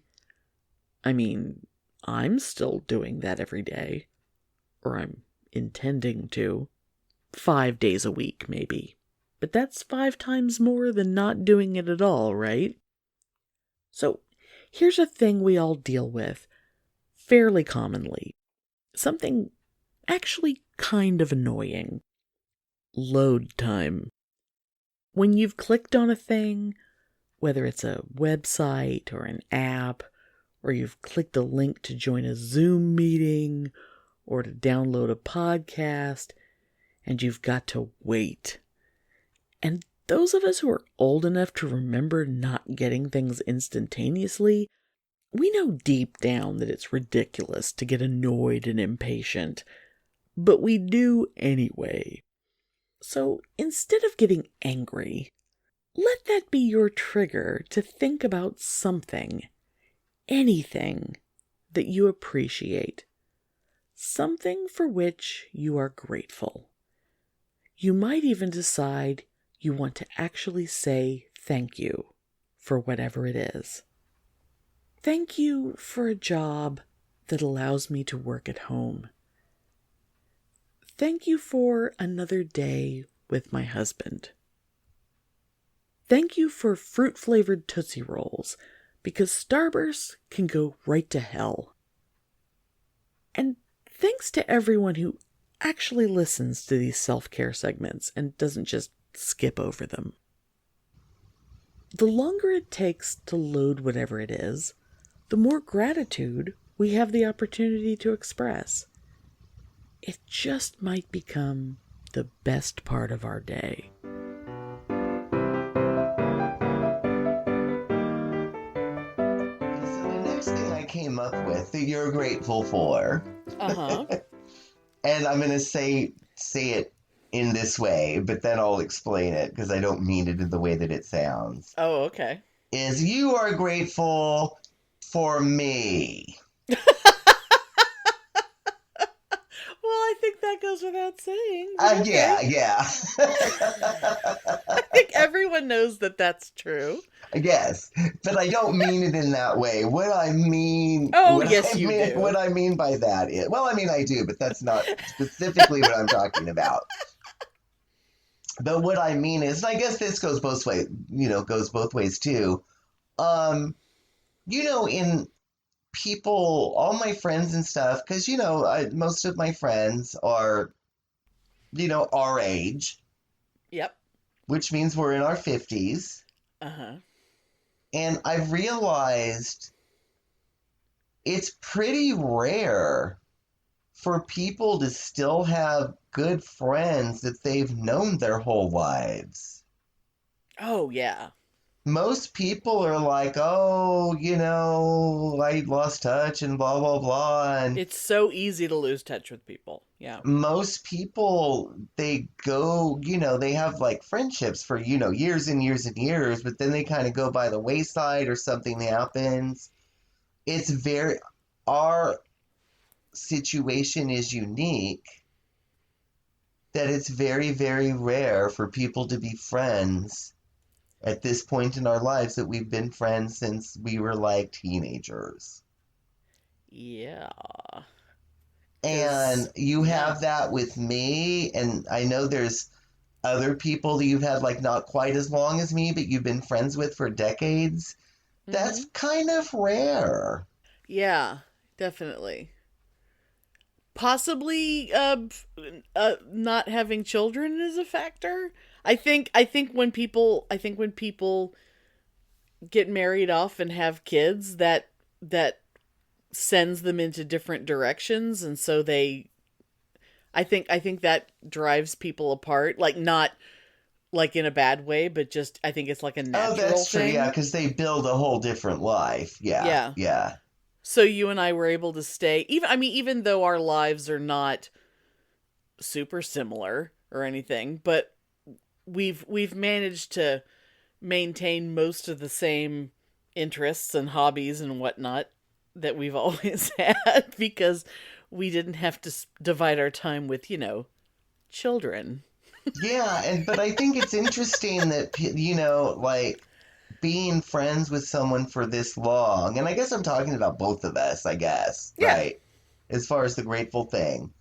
I mean, I'm still doing that every day. Or I'm intending to. 5 days a week, maybe. But that's 5 times more than not doing it at all, right? So, here's a thing we all deal with fairly commonly. Something actually kind of annoying. Load time. When you've clicked on a thing, whether it's a website or an app, or you've clicked a link to join a Zoom meeting, or to download a podcast, and you've got to wait. And those of us who are old enough to remember not getting things instantaneously, we know deep down that it's ridiculous to get annoyed and impatient, but we do anyway. So instead of getting angry, let that be your trigger to think about something, anything that you appreciate, something for which you are grateful. You might even decide you want to actually say thank you for whatever it is. Thank you for a job that allows me to work at home. Thank you for another day with my husband. Thank you for fruit-flavored Tootsie Rolls, because Starburst can go right to hell. And thanks to everyone who actually listens to these self-care segments and doesn't just skip over them. The longer it takes to load whatever it is, the more gratitude we have the opportunity to express. It just might become the best part of our day. So the next thing I came up with that you're grateful for, and I'm going to say it in this way, but then I'll explain it because I don't mean it in the way that it sounds. Oh, okay. Is you are grateful for me. Well, I think that goes without saying. but okay. Yeah. I think everyone knows that that's true. Yes, but I don't mean it in that way. What I mean... Oh, yes, you do. What I mean by that is... Well, I mean, I do, but that's not specifically what I'm talking about. But what I mean is, and I guess this goes both ways, goes both ways too. In people, all my friends and stuff, because, most of my friends are, our age. Yep. Which means we're in our 50s. Uh-huh. And I've realized it's pretty rare for people to still have good friends that they've known their whole lives. Oh, yeah. Most people are like, oh, I lost touch and blah, blah, blah. And it's so easy to lose touch with people. Yeah. most people, they go, they have like friendships for, years and years and years, but then they kind of go by the wayside or something happens. Our situation is unique that it's very, very rare for people to be friends at this point in our lives that we've been friends since we were like teenagers. Yeah. And you have that with me, and I know there's other people that you've had like not quite as long as me, but you've been friends with for decades. Mm-hmm. That's kind of rare. Yeah, definitely. Possibly not having children is a factor. I think when people get married off and have kids, that sends them into different directions, and so I think that drives people apart, like not like in a bad way, but just I think it's like a natural thing. Oh, that's true, yeah, because they build a whole different life. Yeah. So you and I were able to stay, even though our lives are not super similar or anything, but we've managed to maintain most of the same interests and hobbies and whatnot that we've always had, because we didn't have to divide our time with, children. Yeah, but I think it's interesting that, like, being friends with someone for this long, and I guess I'm talking about both of us, I guess, yeah. Right? As far as the grateful thing.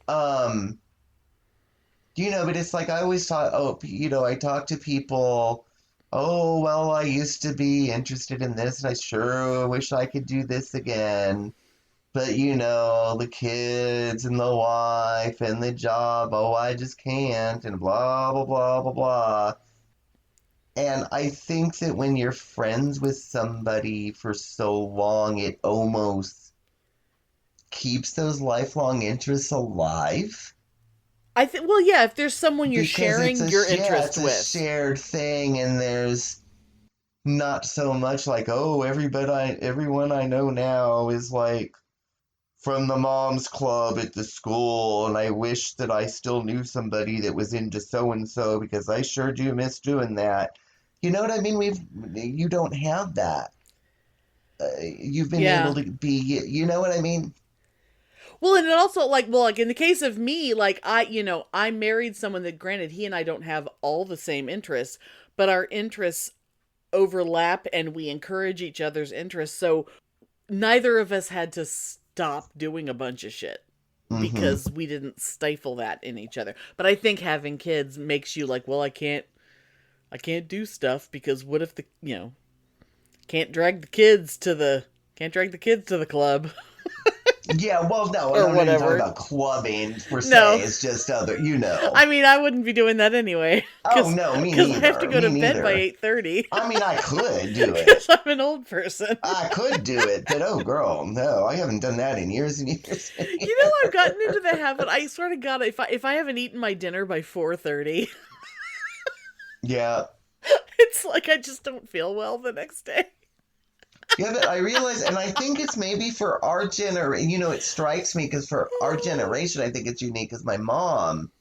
But it's like I always thought, I talk to people, oh, well, I used to be interested in this, and I sure wish I could do this again. But, the kids and the wife and the job, oh, I just can't, and blah, blah, blah, blah, blah. And I think that when you're friends with somebody for so long, it almost keeps those lifelong interests alive. I think, well, yeah, if there's someone you're sharing your interest with. It's a shared thing, and there's not so much like, oh, everyone I know now is like from the mom's club at the school, and I wish that I still knew somebody that was into so-and-so, because I sure do miss doing that. You know what I mean? You don't have that. You've been able to be, you know what I mean? Well, and it also, like in the case of me, like, I married someone that, granted, he and I don't have all the same interests, but our interests overlap and we encourage each other's interests. So neither of us had to stop doing a bunch of shit because we didn't stifle that in each other. But I think having kids makes you like, well, I can't do stuff because what if can't drag the kids to the club. Yeah, well, no, or I'm not talking about clubbing per se. It's just other, I wouldn't be doing that anyway. Oh, no, me neither. Because I have to go to bed by 8:30. I mean, I could do it. Because I'm an old person. I could do it, but oh, girl, no, I haven't done that in years and years. I've gotten into the habit. I swear to God, if I haven't eaten my dinner by 4:30, yeah, it's like I just don't feel well the next day. Yeah, but I realize, and I think it's maybe for our generation, it strikes me because for our generation, I think it's unique because my mom,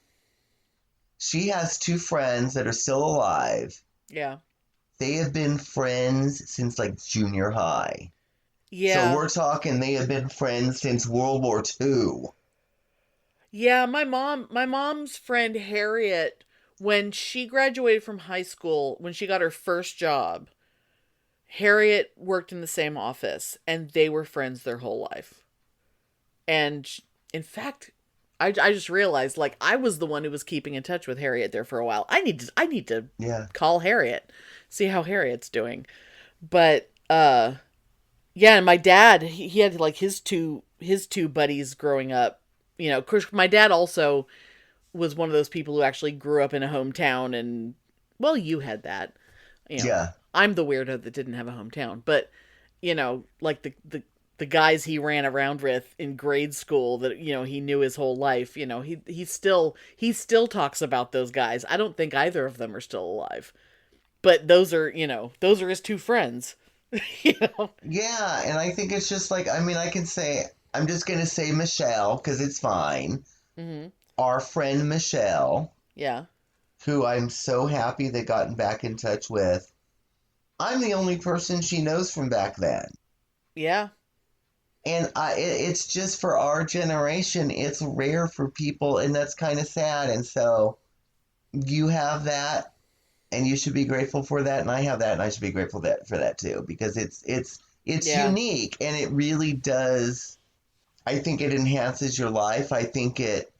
she has two friends that are still alive. Yeah. They have been friends since like junior high. Yeah. So we're talking they have been friends since World War II. Yeah, my mom's friend Harriet, when she graduated from high school, when she got her first job, Harriet worked in the same office and they were friends their whole life. And in fact, I just realized, like, I was the one who was keeping in touch with Harriet there for a while. I need to Yeah. call Harriet, see how Harriet's doing. But yeah, and my dad, he had like his two buddies growing up. You know, of course, my dad also was one of those people who actually grew up in a hometown, and well, you had that. You know, Yeah. I'm the weirdo that didn't have a hometown, but you know, like the guys he ran around with in grade school that, you know, he knew his whole life, you know, he still talks about those guys. I don't think either of them are still alive. But those are, you know, those are his two friends. You know. Yeah, and I think it's just like, I mean, I'm just going to say Michelle because it's fine. Mm-hmm. Our friend Michelle, Yeah. who I'm so happy they gotten back in touch with. I'm the only person she knows from back then. Yeah. And it's just for our generation, it's rare for people, and that's kind of sad. And so you have that, and you should be grateful for that, and I have that, and I should be grateful for that too, because it's Yeah. unique, and it really does. I think it enhances your life. I think it.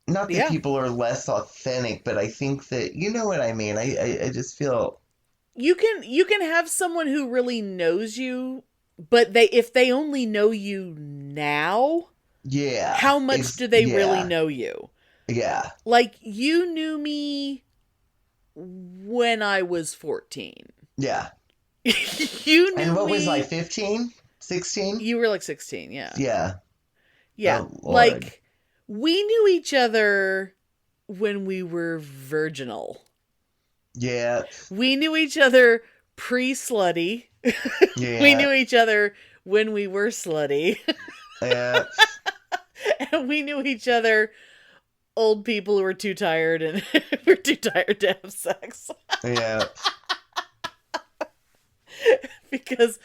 Not that Yeah. people are less authentic, but I think that you know what I mean. I just feel You can have someone who really knows you, but if they only know you now, yeah. how much do they yeah, really know you? Yeah. Like, you knew me when I was 14. Yeah. You knew And what me, was I, 15? 16? You were like 16, yeah. Yeah. Yeah. Oh, Lord. Like, we knew each other when we were virginal. Yeah. We knew each other pre-slutty. Yeah. We knew each other when we were slutty. Yeah. And we knew each other old people who were too tired and were too tired to have sex. Yeah. because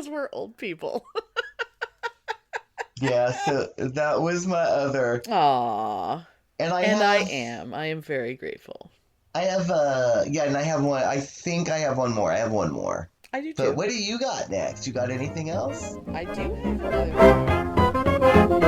we're old people. Yeah, so that was my other. Aww. And I am very grateful. I have and I have one. I think I have one more. I have one more. I do too. But what do you got next? You got anything else? I do have another one.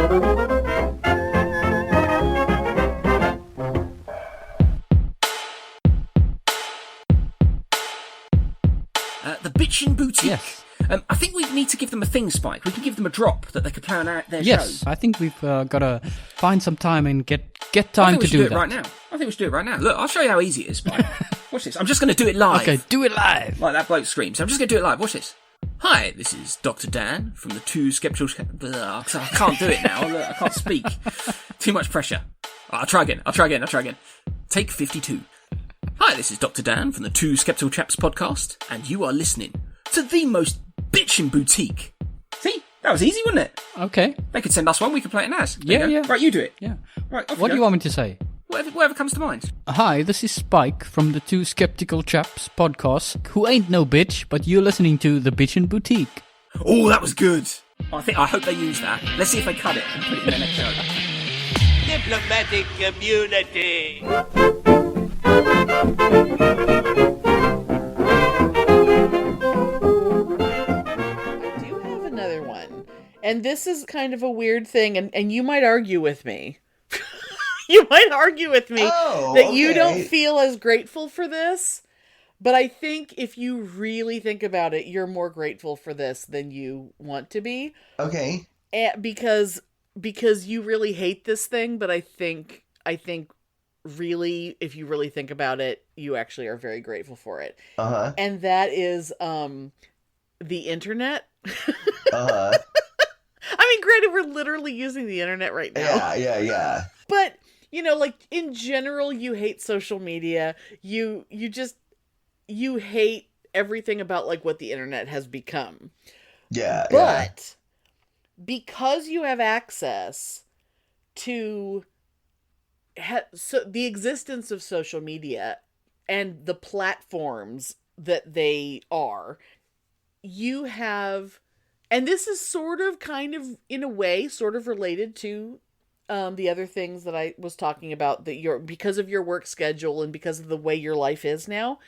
The Bitchin' Boutique. Yes. I think we need to give them a thing, Spike. We can give them a drop that they could play on their Yes, show. I think we've got to find some time and get I time think we to should do it that. right now. I think we should do it right now. Look, I'll show you how easy it is, Spike. Watch this. I'm just going to do it live. Okay, do it live. Like that bloke screams. I'm just going to do it live. Watch this. Hi, this is Dr. Dan from the Two Skeptical... I can't do it now. Look, I can't speak. Too much pressure. I'll try again. Take 52. Hi, this is Dr. Dan from the Two Skeptical Chaps podcast, and you are listening to the most bitchin' boutique. See? That was easy, wasn't it? Okay. They could send us one, we could play it in ours. There Yeah, you go. yeah. Right, you do it. Yeah. Right, off What do go. you want me to say? Whatever comes to mind. Hi, this is Spike from the Two Skeptical Chaps podcast, who ain't no bitch, but you're listening to the Bitchin' Boutique. Oh, that was good. I hope they use that. Let's see if they cut it and put it in their next show. Diplomatic community. I do have another one. And this is kind of a weird thing, and you might argue with me. You might argue with me that you don't feel as grateful for this. But I think if you really think about it, you're more grateful for this than you want to be. Okay. Because you really hate this thing, but I think really, if you really think about it, you actually are very grateful for it. Uh-huh. And that is the internet. Uh-huh. I mean, granted, we're literally using the internet right now. Yeah. But, you know, like, in general, you hate social media. You hate everything about, like, what the internet has become. Yeah. But because you have access to the existence of social media and the platforms that they are, you have, And this is sort of, kind of, in a way, sort of related to the other things that I was talking about, that because of your work schedule and because of the way your life is now.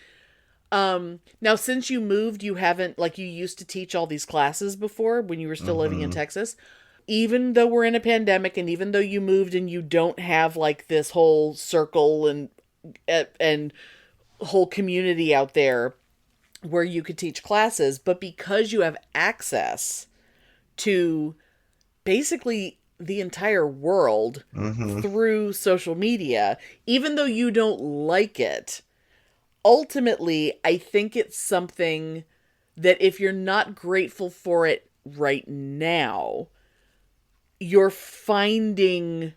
Now, since you moved, you haven't, like, you used to teach all these classes before when you were still living in Texas. Even though we're in a pandemic, and even though you moved and you don't have, like, this whole circle and whole community out there where you could teach classes, but because you have access to basically the entire world through social media, even though you don't like it, ultimately, I think it's something that if you're not grateful for it right now, you're finding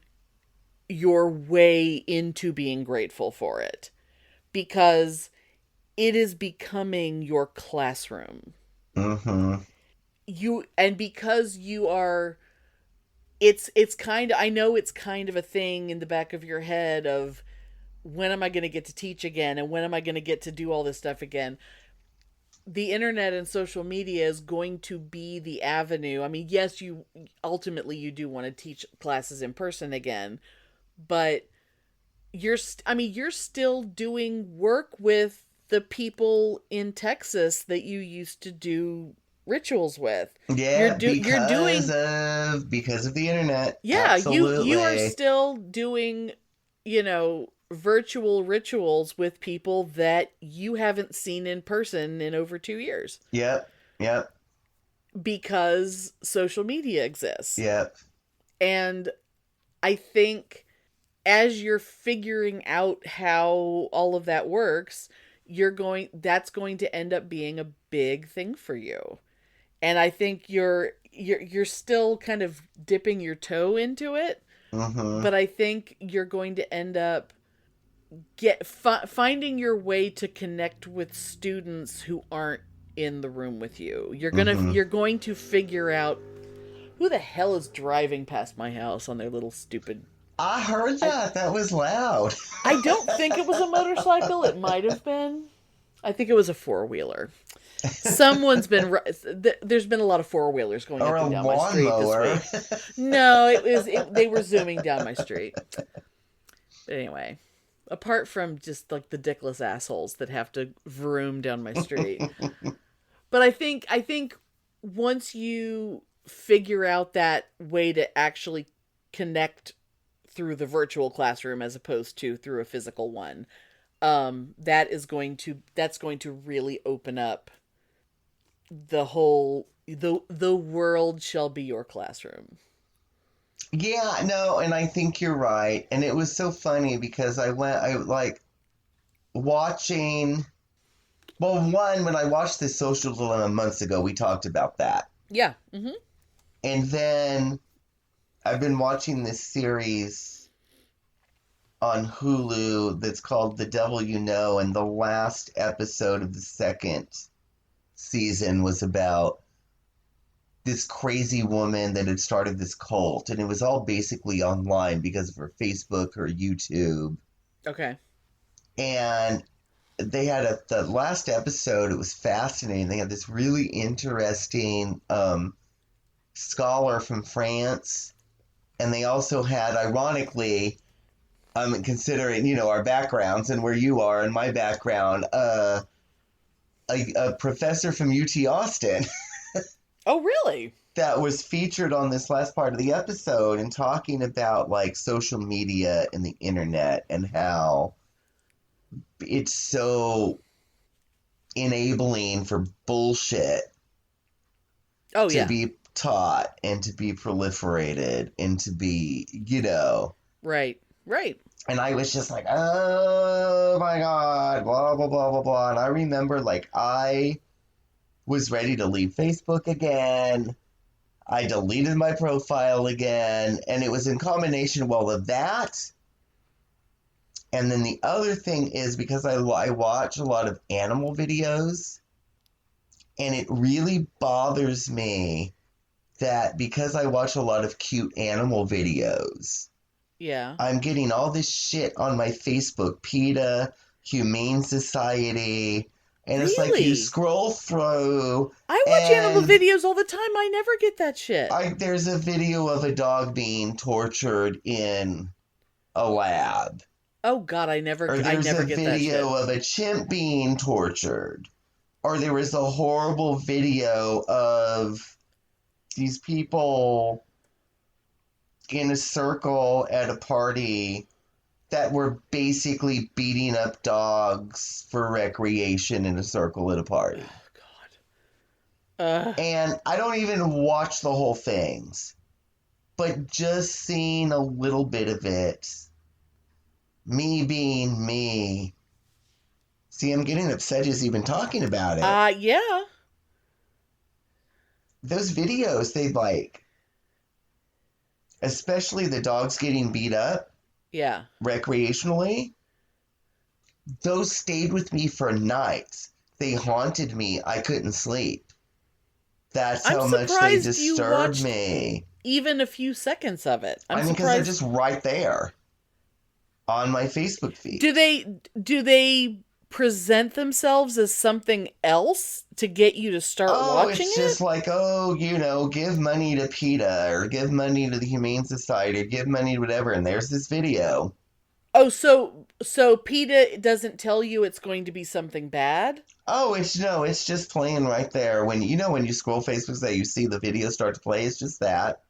your way into being grateful for it, because it is becoming your classroom. Because you are, it's kind of, I know it's kind of a thing in the back of your head of, when am I going to get to teach again? And when am I going to get to do all this stuff again? The internet and social media is going to be the avenue. I mean, yes, ultimately you do want to teach classes in person again, but you're still doing work with the people in Texas that you used to do rituals with. Yeah, because of the internet. Yeah, absolutely. you are still doing, virtual rituals with people that you haven't seen in person in over 2 years. Yep. Because social media exists. Yep. And I think as you're figuring out how all of that works, that's going to end up being a big thing for you. And I think you're still kind of dipping your toe into it. But I think you're going to end up finding your way to connect with students who aren't in the room with you. You're going to figure out who the hell is driving past my house on their little stupid. I heard that. That was loud. I don't think it was a motorcycle. It might have been. I think it was a four-wheeler. Someone's been. There's been a lot of four-wheelers going up and down my street this week. No, they were zooming down my street. But anyway, apart from just like the dickless assholes that have to vroom down my street. But I think once you figure out that way to actually connect through the virtual classroom as opposed to through a physical one, that's going to really open up the whole, the world shall be your classroom. Yeah, no, and I think you're right. And it was so funny because I like watching, well, when I watched this Social Dilemma months ago, we talked about that. Yeah. Mm-hmm. And then I've been watching this series on Hulu that's called The Devil You Know, and the last episode of the second season was about this crazy woman that had started this cult, and it was all basically online because of her Facebook, her YouTube. Okay. And they had the last episode, it was fascinating. They had this really interesting scholar from France, and they also had, ironically, considering, our backgrounds and where you are and my background, a professor from UT Austin. Oh, really? That was featured on this last part of the episode and talking about like social media and the internet and how it's so enabling for bullshit to be taught and to be proliferated and to be, Right. And I was just like, oh my God, blah, blah, blah, blah, blah. And I remember I was ready to leave Facebook again. I deleted my profile again. And it was in combination, of that. And then the other thing is because I watch a lot of animal videos. And it really bothers me that because I watch a lot of cute animal videos, I'm getting all this shit on my Facebook, PETA, Humane Society, And it's like you Really? scroll through. I watch animal and videos all the time. I never get that shit. there's a video of a dog being tortured in a lab. Oh God, I never Or get there's a that shit. video of a chimp being tortured. Or there was a horrible video of these people in a circle at a party that were basically beating up dogs for recreation in a circle at a party. Oh God. And I don't even watch the whole things, but just seeing a little bit of it, me being me. See, I'm getting upset just even talking about it. Yeah. Those videos, they like, especially the dogs getting beat up Yeah. recreationally, those stayed with me for nights. They haunted me. I couldn't sleep. That's I'm how much they surprised you disturbed watched me. Even a few seconds of it. I'm I mean, because they're surprised. just right there on my Facebook feed. Do they present themselves as something else to get you to start watching it's it? just like, give money to PETA or give money to the Humane Society or give money to whatever, and there's this video. Oh, so PETA doesn't tell you it's going to be something bad? Oh, it's just playing right there. When you scroll Facebook, that you see the video start to play, it's just that.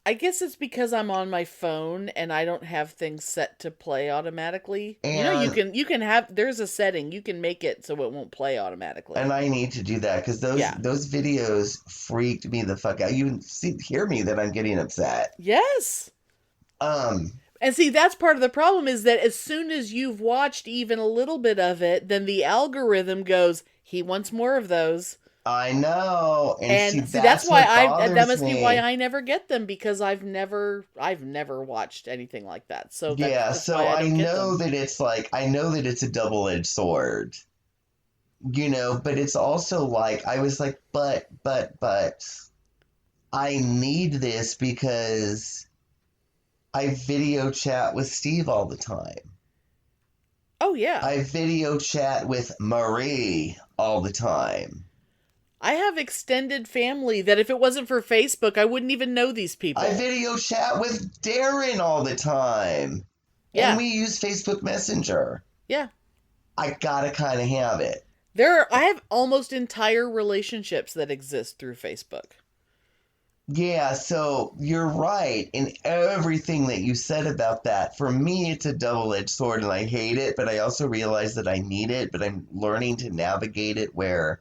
I guess it's because I'm on my phone and I don't have things set to play automatically. And you can have, there's a setting, you can make it so it won't play automatically. And I need to do that because those videos freaked me the fuck out. You hear me that I'm getting upset. Yes. And see, that's part of the problem is that as soon as you've watched even a little bit of it, then the algorithm goes, he wants more of those. I know. And see, that's why that must me. be why I never get them, because I've never watched anything like that. So that's so why I know that it's like, I know that it's a double-edged sword. But it's also like, I was like, but I need this because I video chat with Steve all the time. Oh, yeah. I video chat with Marie all the time. I have extended family that if it wasn't for Facebook, I wouldn't even know these people. I video chat with Darren all the time. Yeah. And we use Facebook Messenger. Yeah. I gotta kind of have it. I have almost entire relationships that exist through Facebook. Yeah, so you're right in everything that you said about that. For me, it's a double-edged sword, and I hate it, but I also realize that I need it, but I'm learning to navigate it where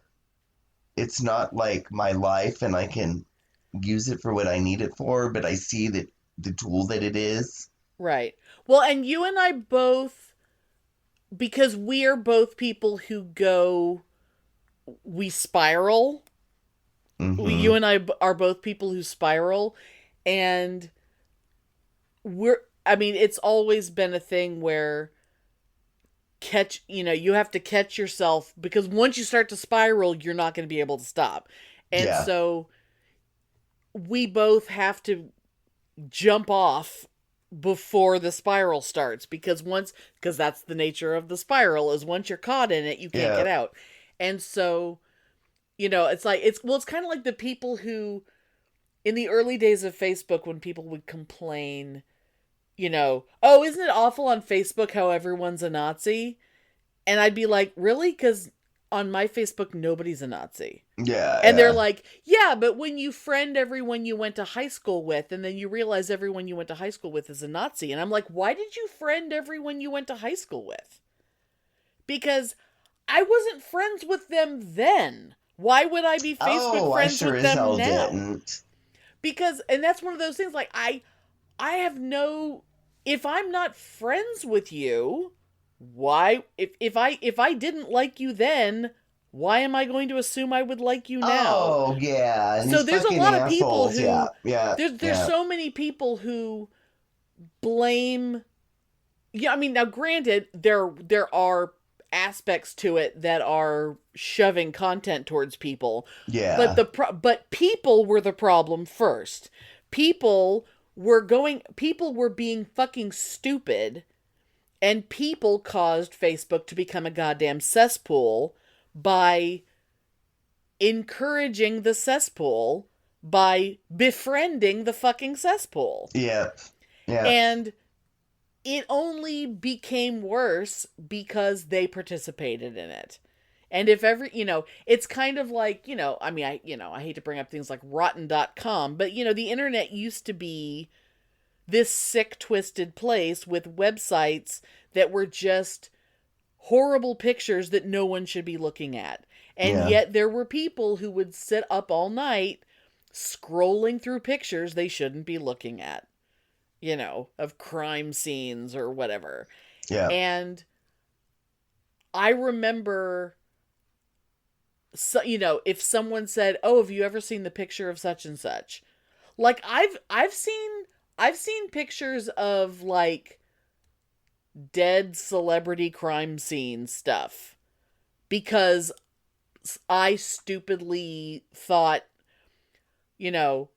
it's not like my life and I can use it for what I need it for, but I see that the tool that it is. Right. Well, and you and I both, because we are both people who we spiral. Mm-hmm. You and I are both people who spiral, and it's always been a thing where you have to catch yourself, because once you start to spiral, you're not going to be able to stop. And so we both have to jump off before the spiral starts, because that's the nature of the spiral, is once you're caught in it, you can't get out. And so, it's like, it's kind of like the people who, in the early days of Facebook, when people would complain, oh, isn't it awful on Facebook how everyone's a Nazi? And I'd be like, really? Because on my Facebook, nobody's a Nazi. Yeah. And they're like, yeah, but when you friend everyone you went to high school with, and then you realize everyone you went to high school with is a Nazi. And I'm like, why did you friend everyone you went to high school with? Because I wasn't friends with them then. Why would I be Facebook friends with them now? Didn't. Because, and that's one of those things, like, I have no, if I'm not friends with you, why, if I didn't like you then, why am I going to assume I would like you now? Oh, yeah. So there's a lot of people who, there's so many people who blame, now granted, there are aspects to it that are shoving content towards people. Yeah. But people were the problem first. People were being fucking stupid, and people caused Facebook to become a goddamn cesspool by encouraging the cesspool, by befriending the fucking cesspool. Yeah. Yeah. And it only became worse because they participated in it. And if ever, it's kind of like, I mean, I hate to bring up things like rotten.com, but, the internet used to be this sick, twisted place with websites that were just horrible pictures that no one should be looking at. And yet there were people who would sit up all night scrolling through pictures they shouldn't be looking at, of crime scenes or whatever. Yeah. And I remember, so, if someone said, "Oh, have you ever seen the picture of such and such?" Like I've seen pictures of like dead celebrity crime scene stuff because I stupidly thought, "Oh,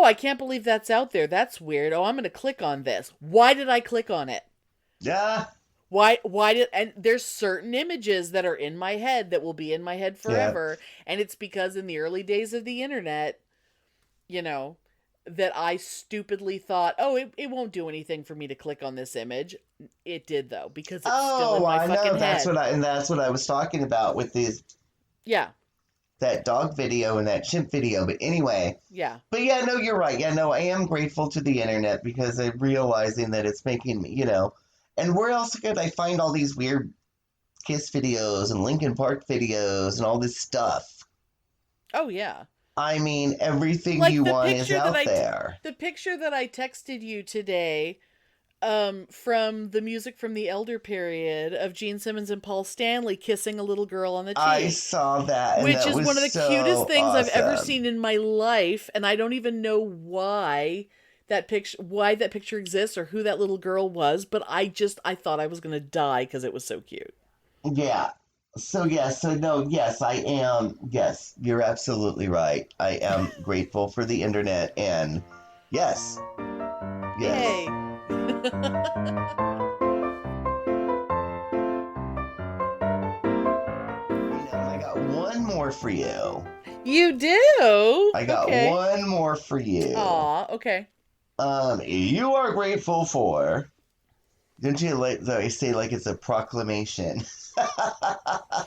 I can't believe that's out there. That's weird. Oh, I'm going to click on this." Why did I click on it? Yeah. Why and there's certain images that are in my head that will be in my head forever. Yeah. And it's because in the early days of the internet, that I stupidly thought, "Oh, it won't do anything for me to click on this image." It did though, because it's still in my fucking head. That's what I was talking about with these. Yeah. That dog video and that chimp video. But anyway. Yeah. But yeah, no, you're right. Yeah, no, I am grateful to the internet because I'm realizing that it's making me, and where else could I find all these weird Kiss videos and Linkin Park videos and all this stuff? Oh, yeah. I mean, everything like you want is out there. The picture that I texted you today, from the Music from the Elder period of Gene Simmons and Paul Stanley kissing a little girl on the cheek. I saw that. Which is one of the cutest things I've ever seen in my life. And I don't even know why that picture exists or who that little girl was. But I thought I was going to die because it was so cute. Yeah. Yes, I am. Yes, you're absolutely right. I am grateful for the internet and yes. Yay. I got one more for you. You do? I got one more for you. Aw, okay. You are grateful for. Don't you like that I say like it's a proclamation?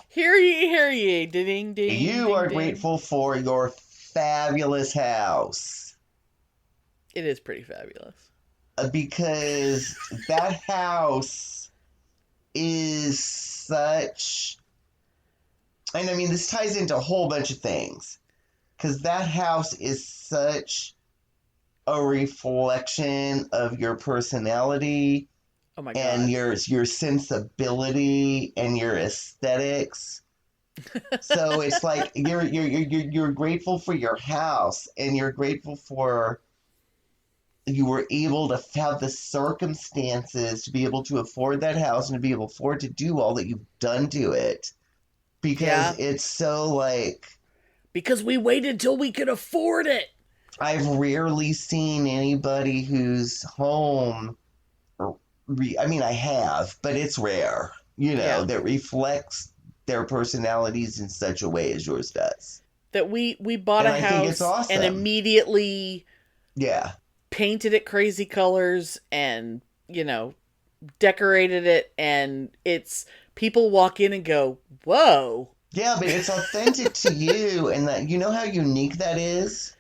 Hear ye, ding, ding. You are grateful for your fabulous house. It is pretty fabulous. Because that house is such... And I mean, this ties into a whole bunch of things. Because that house is such a reflection of your personality. Oh my God. And your sensibility and your aesthetics. So it's like you're grateful for your house and you're grateful for you were able to have the circumstances to be able to afford that house and to be able to afford to do all that you've done to it. Because it's so like... Because we waited till we could afford it. I've rarely seen anybody whose home... I mean, I have, but it's rare, that reflects their personalities in such a way as yours does. That we bought a house and immediately painted it crazy colors and, decorated it, and it's people walk in and go, whoa. Yeah, but it's authentic to you, and that how unique that is?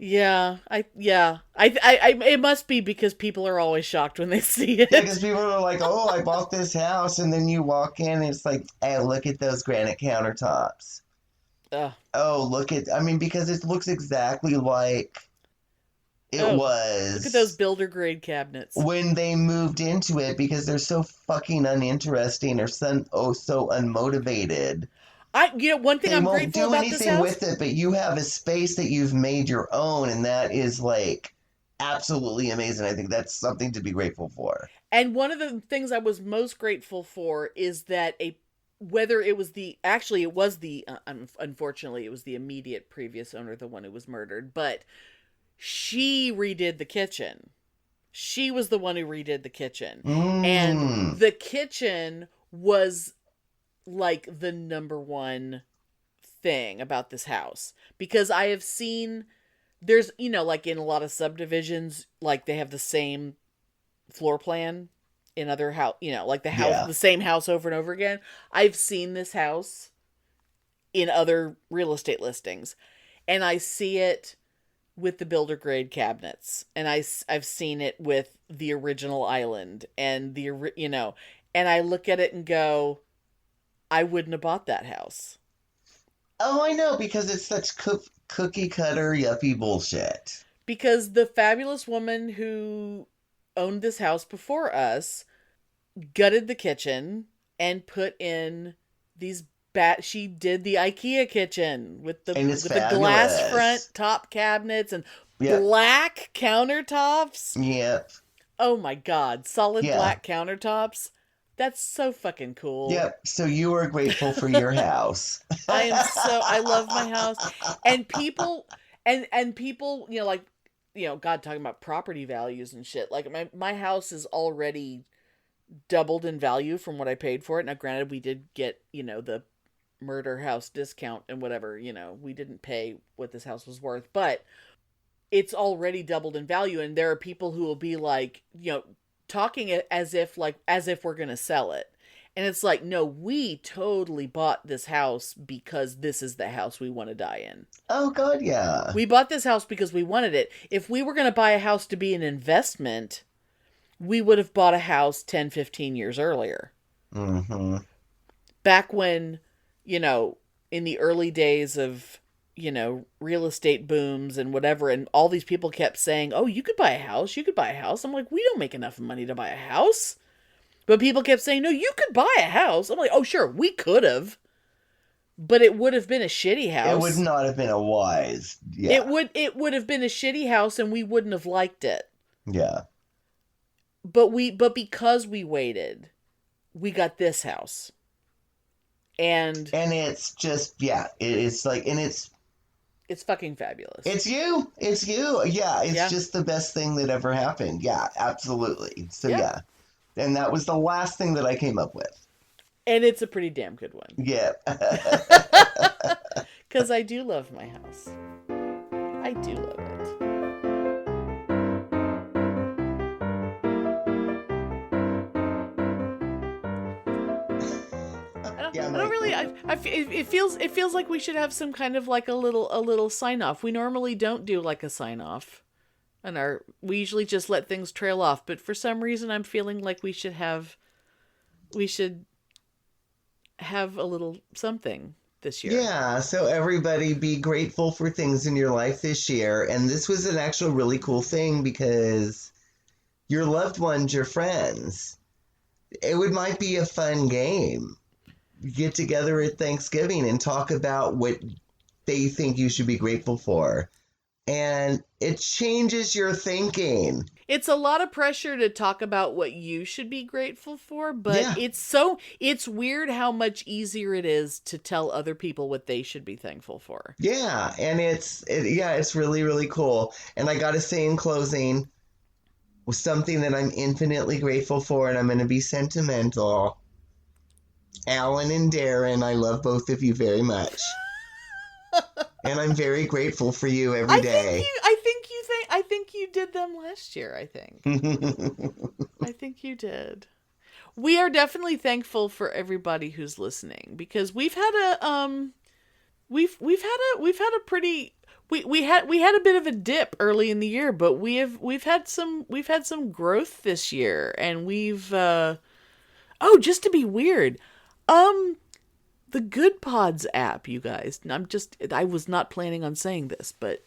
Yeah, it must be because people are always shocked when they see it. Yeah, because people are like, "Oh, I bought this house," and then you walk in, and it's like, "Hey, look at those granite countertops." Oh, because it looks exactly like it was. Look at those builder grade cabinets when they moved into it, because they're so fucking uninteresting or so unmotivated. One thing I'm grateful about this house... They won't do anything with it, but you have a space that you've made your own, and that is, like, absolutely amazing. I think that's something to be grateful for. And one of the things I was most grateful for is that unfortunately, it was the immediate previous owner, the one who was murdered, but she redid the kitchen. She was the one who redid the kitchen. And the kitchen was like the number one thing about this house, because I have seen there's, like in a lot of subdivisions, like they have the same floor plan in other house, like the same house over and over again. I've seen this house in other real estate listings, and I see it with the builder grade cabinets, and I've seen it with the original island and and I look at it and go, I wouldn't have bought that house. Oh, I know, because it's such cookie cutter yuppie bullshit. Because the fabulous woman who owned this house before us gutted the kitchen and put in these she did the IKEA kitchen with the glass front top cabinets and black countertops. Yep. Oh my God, solid black countertops. That's so fucking cool. Yep. So you are grateful for your house. I love my house. And people and people, God, talking about property values and shit. Like my house is already doubled in value from what I paid for it. Now granted, we did get, the murder house discount and whatever, we didn't pay what this house was worth, but it's already doubled in value. And there are people who will be like, talking as if we're going to sell it. And it's like, no, we totally bought this house because this is the house we want to die in. Oh God, yeah. We bought this house because we wanted it. If we were going to buy a house to be an investment, we would have bought a house 10, 15 years earlier. Mm-hmm. Back when, in the early days of, real estate booms and whatever, and all these people kept saying, oh, you could buy a house, you could buy a house. I'm like, we don't make enough money to buy a house. But people kept saying, no, you could buy a house. I'm like, oh, sure, we could have. But it would have been a shitty house. It would not have been a wise. Yeah. It would have been a shitty house and we wouldn't have liked it. Yeah. But because we waited, we got this house. And it's just, it's like, and it's fucking fabulous. It's you. Yeah. It's just the best thing that ever happened. Yeah, absolutely. So yeah. And that was the last thing that I came up with. And it's a pretty damn good one. Yeah. Because I do love my house. I do love it. It feels like we should have some kind of like a little sign off. We normally don't do like a sign off, and we usually just let things trail off. But for some reason, I'm feeling like we should have a little something this year. Yeah. So everybody, be grateful for things in your life this year. And this was an actual really cool thing because your loved ones, your friends, might be a fun game. Get together at Thanksgiving and talk about what they think you should be grateful for. And it changes your thinking. It's a lot of pressure to talk about what you should be grateful for, but it's weird how much easier it is to tell other people what they should be thankful for. Yeah, and it's really, really cool. And I got to say in closing, something that I'm infinitely grateful for, and I'm going to be sentimental. Alan and Darren, I love both of you very much. And I'm very grateful for you every day. I think you did them last year, I think. I think you did. We are definitely thankful for everybody who's listening, because we've had a pretty we had a bit of a dip early in the year, but we've had some growth this year, and we've just to be weird. The Good Pods app, you guys. I was not planning on saying this, but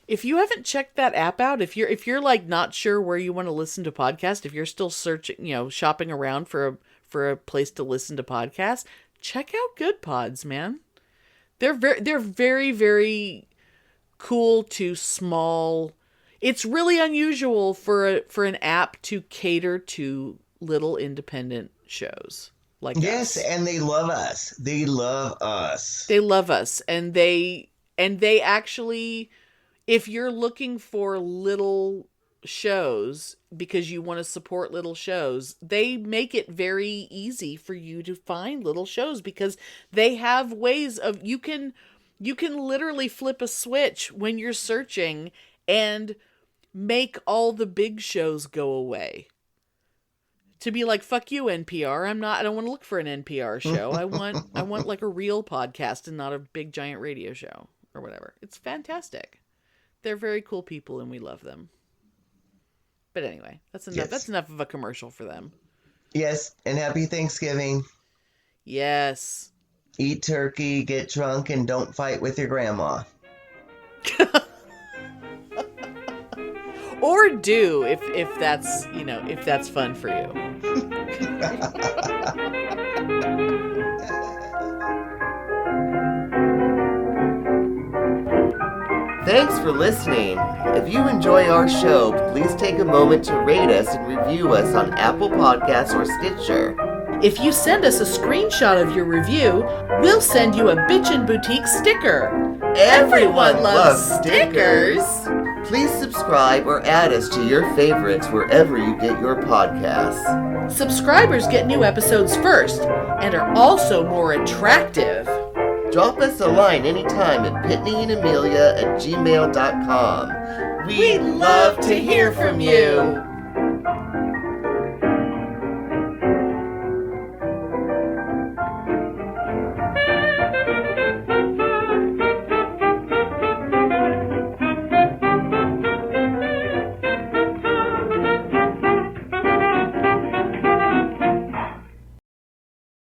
if you haven't checked that app out, if you're like not sure where you want to listen to podcasts, if you're still searching, shopping around for a place to listen to podcasts, check out Good Pods, man. They're very, very cool to small. It's really unusual for an app to cater to little independent shows. Like yes, us. And they love us. They love us. They love us, and they actually, if you're looking for little shows because you want to support little shows, they make it very easy for you to find little shows because they have ways of you can literally flip a switch when you're searching and make all the big shows go away. To be like, fuck you, NPR. I don't want to look for an NPR show. I want like a real podcast and not a big giant radio show or whatever. It's fantastic. They're very cool people and we love them. But anyway, that's enough. Yes. That's enough of a commercial for them. Yes, and happy Thanksgiving. Yes. Eat turkey, get drunk, and don't fight with your grandma. Or do if that's, if that's fun for you. Thanks for listening. If you enjoy our show, please take a moment to rate us and review us on Apple Podcasts or Stitcher. If you send us a screenshot of your review, we'll send you a Bitchin' Boutique sticker. Everyone loves stickers. Please subscribe or add us to your favorites wherever you get your podcasts. Subscribers get new episodes first and are also more attractive. Drop us a line anytime at PitneyAndAmelia@gmail.com. We'd love to hear from you.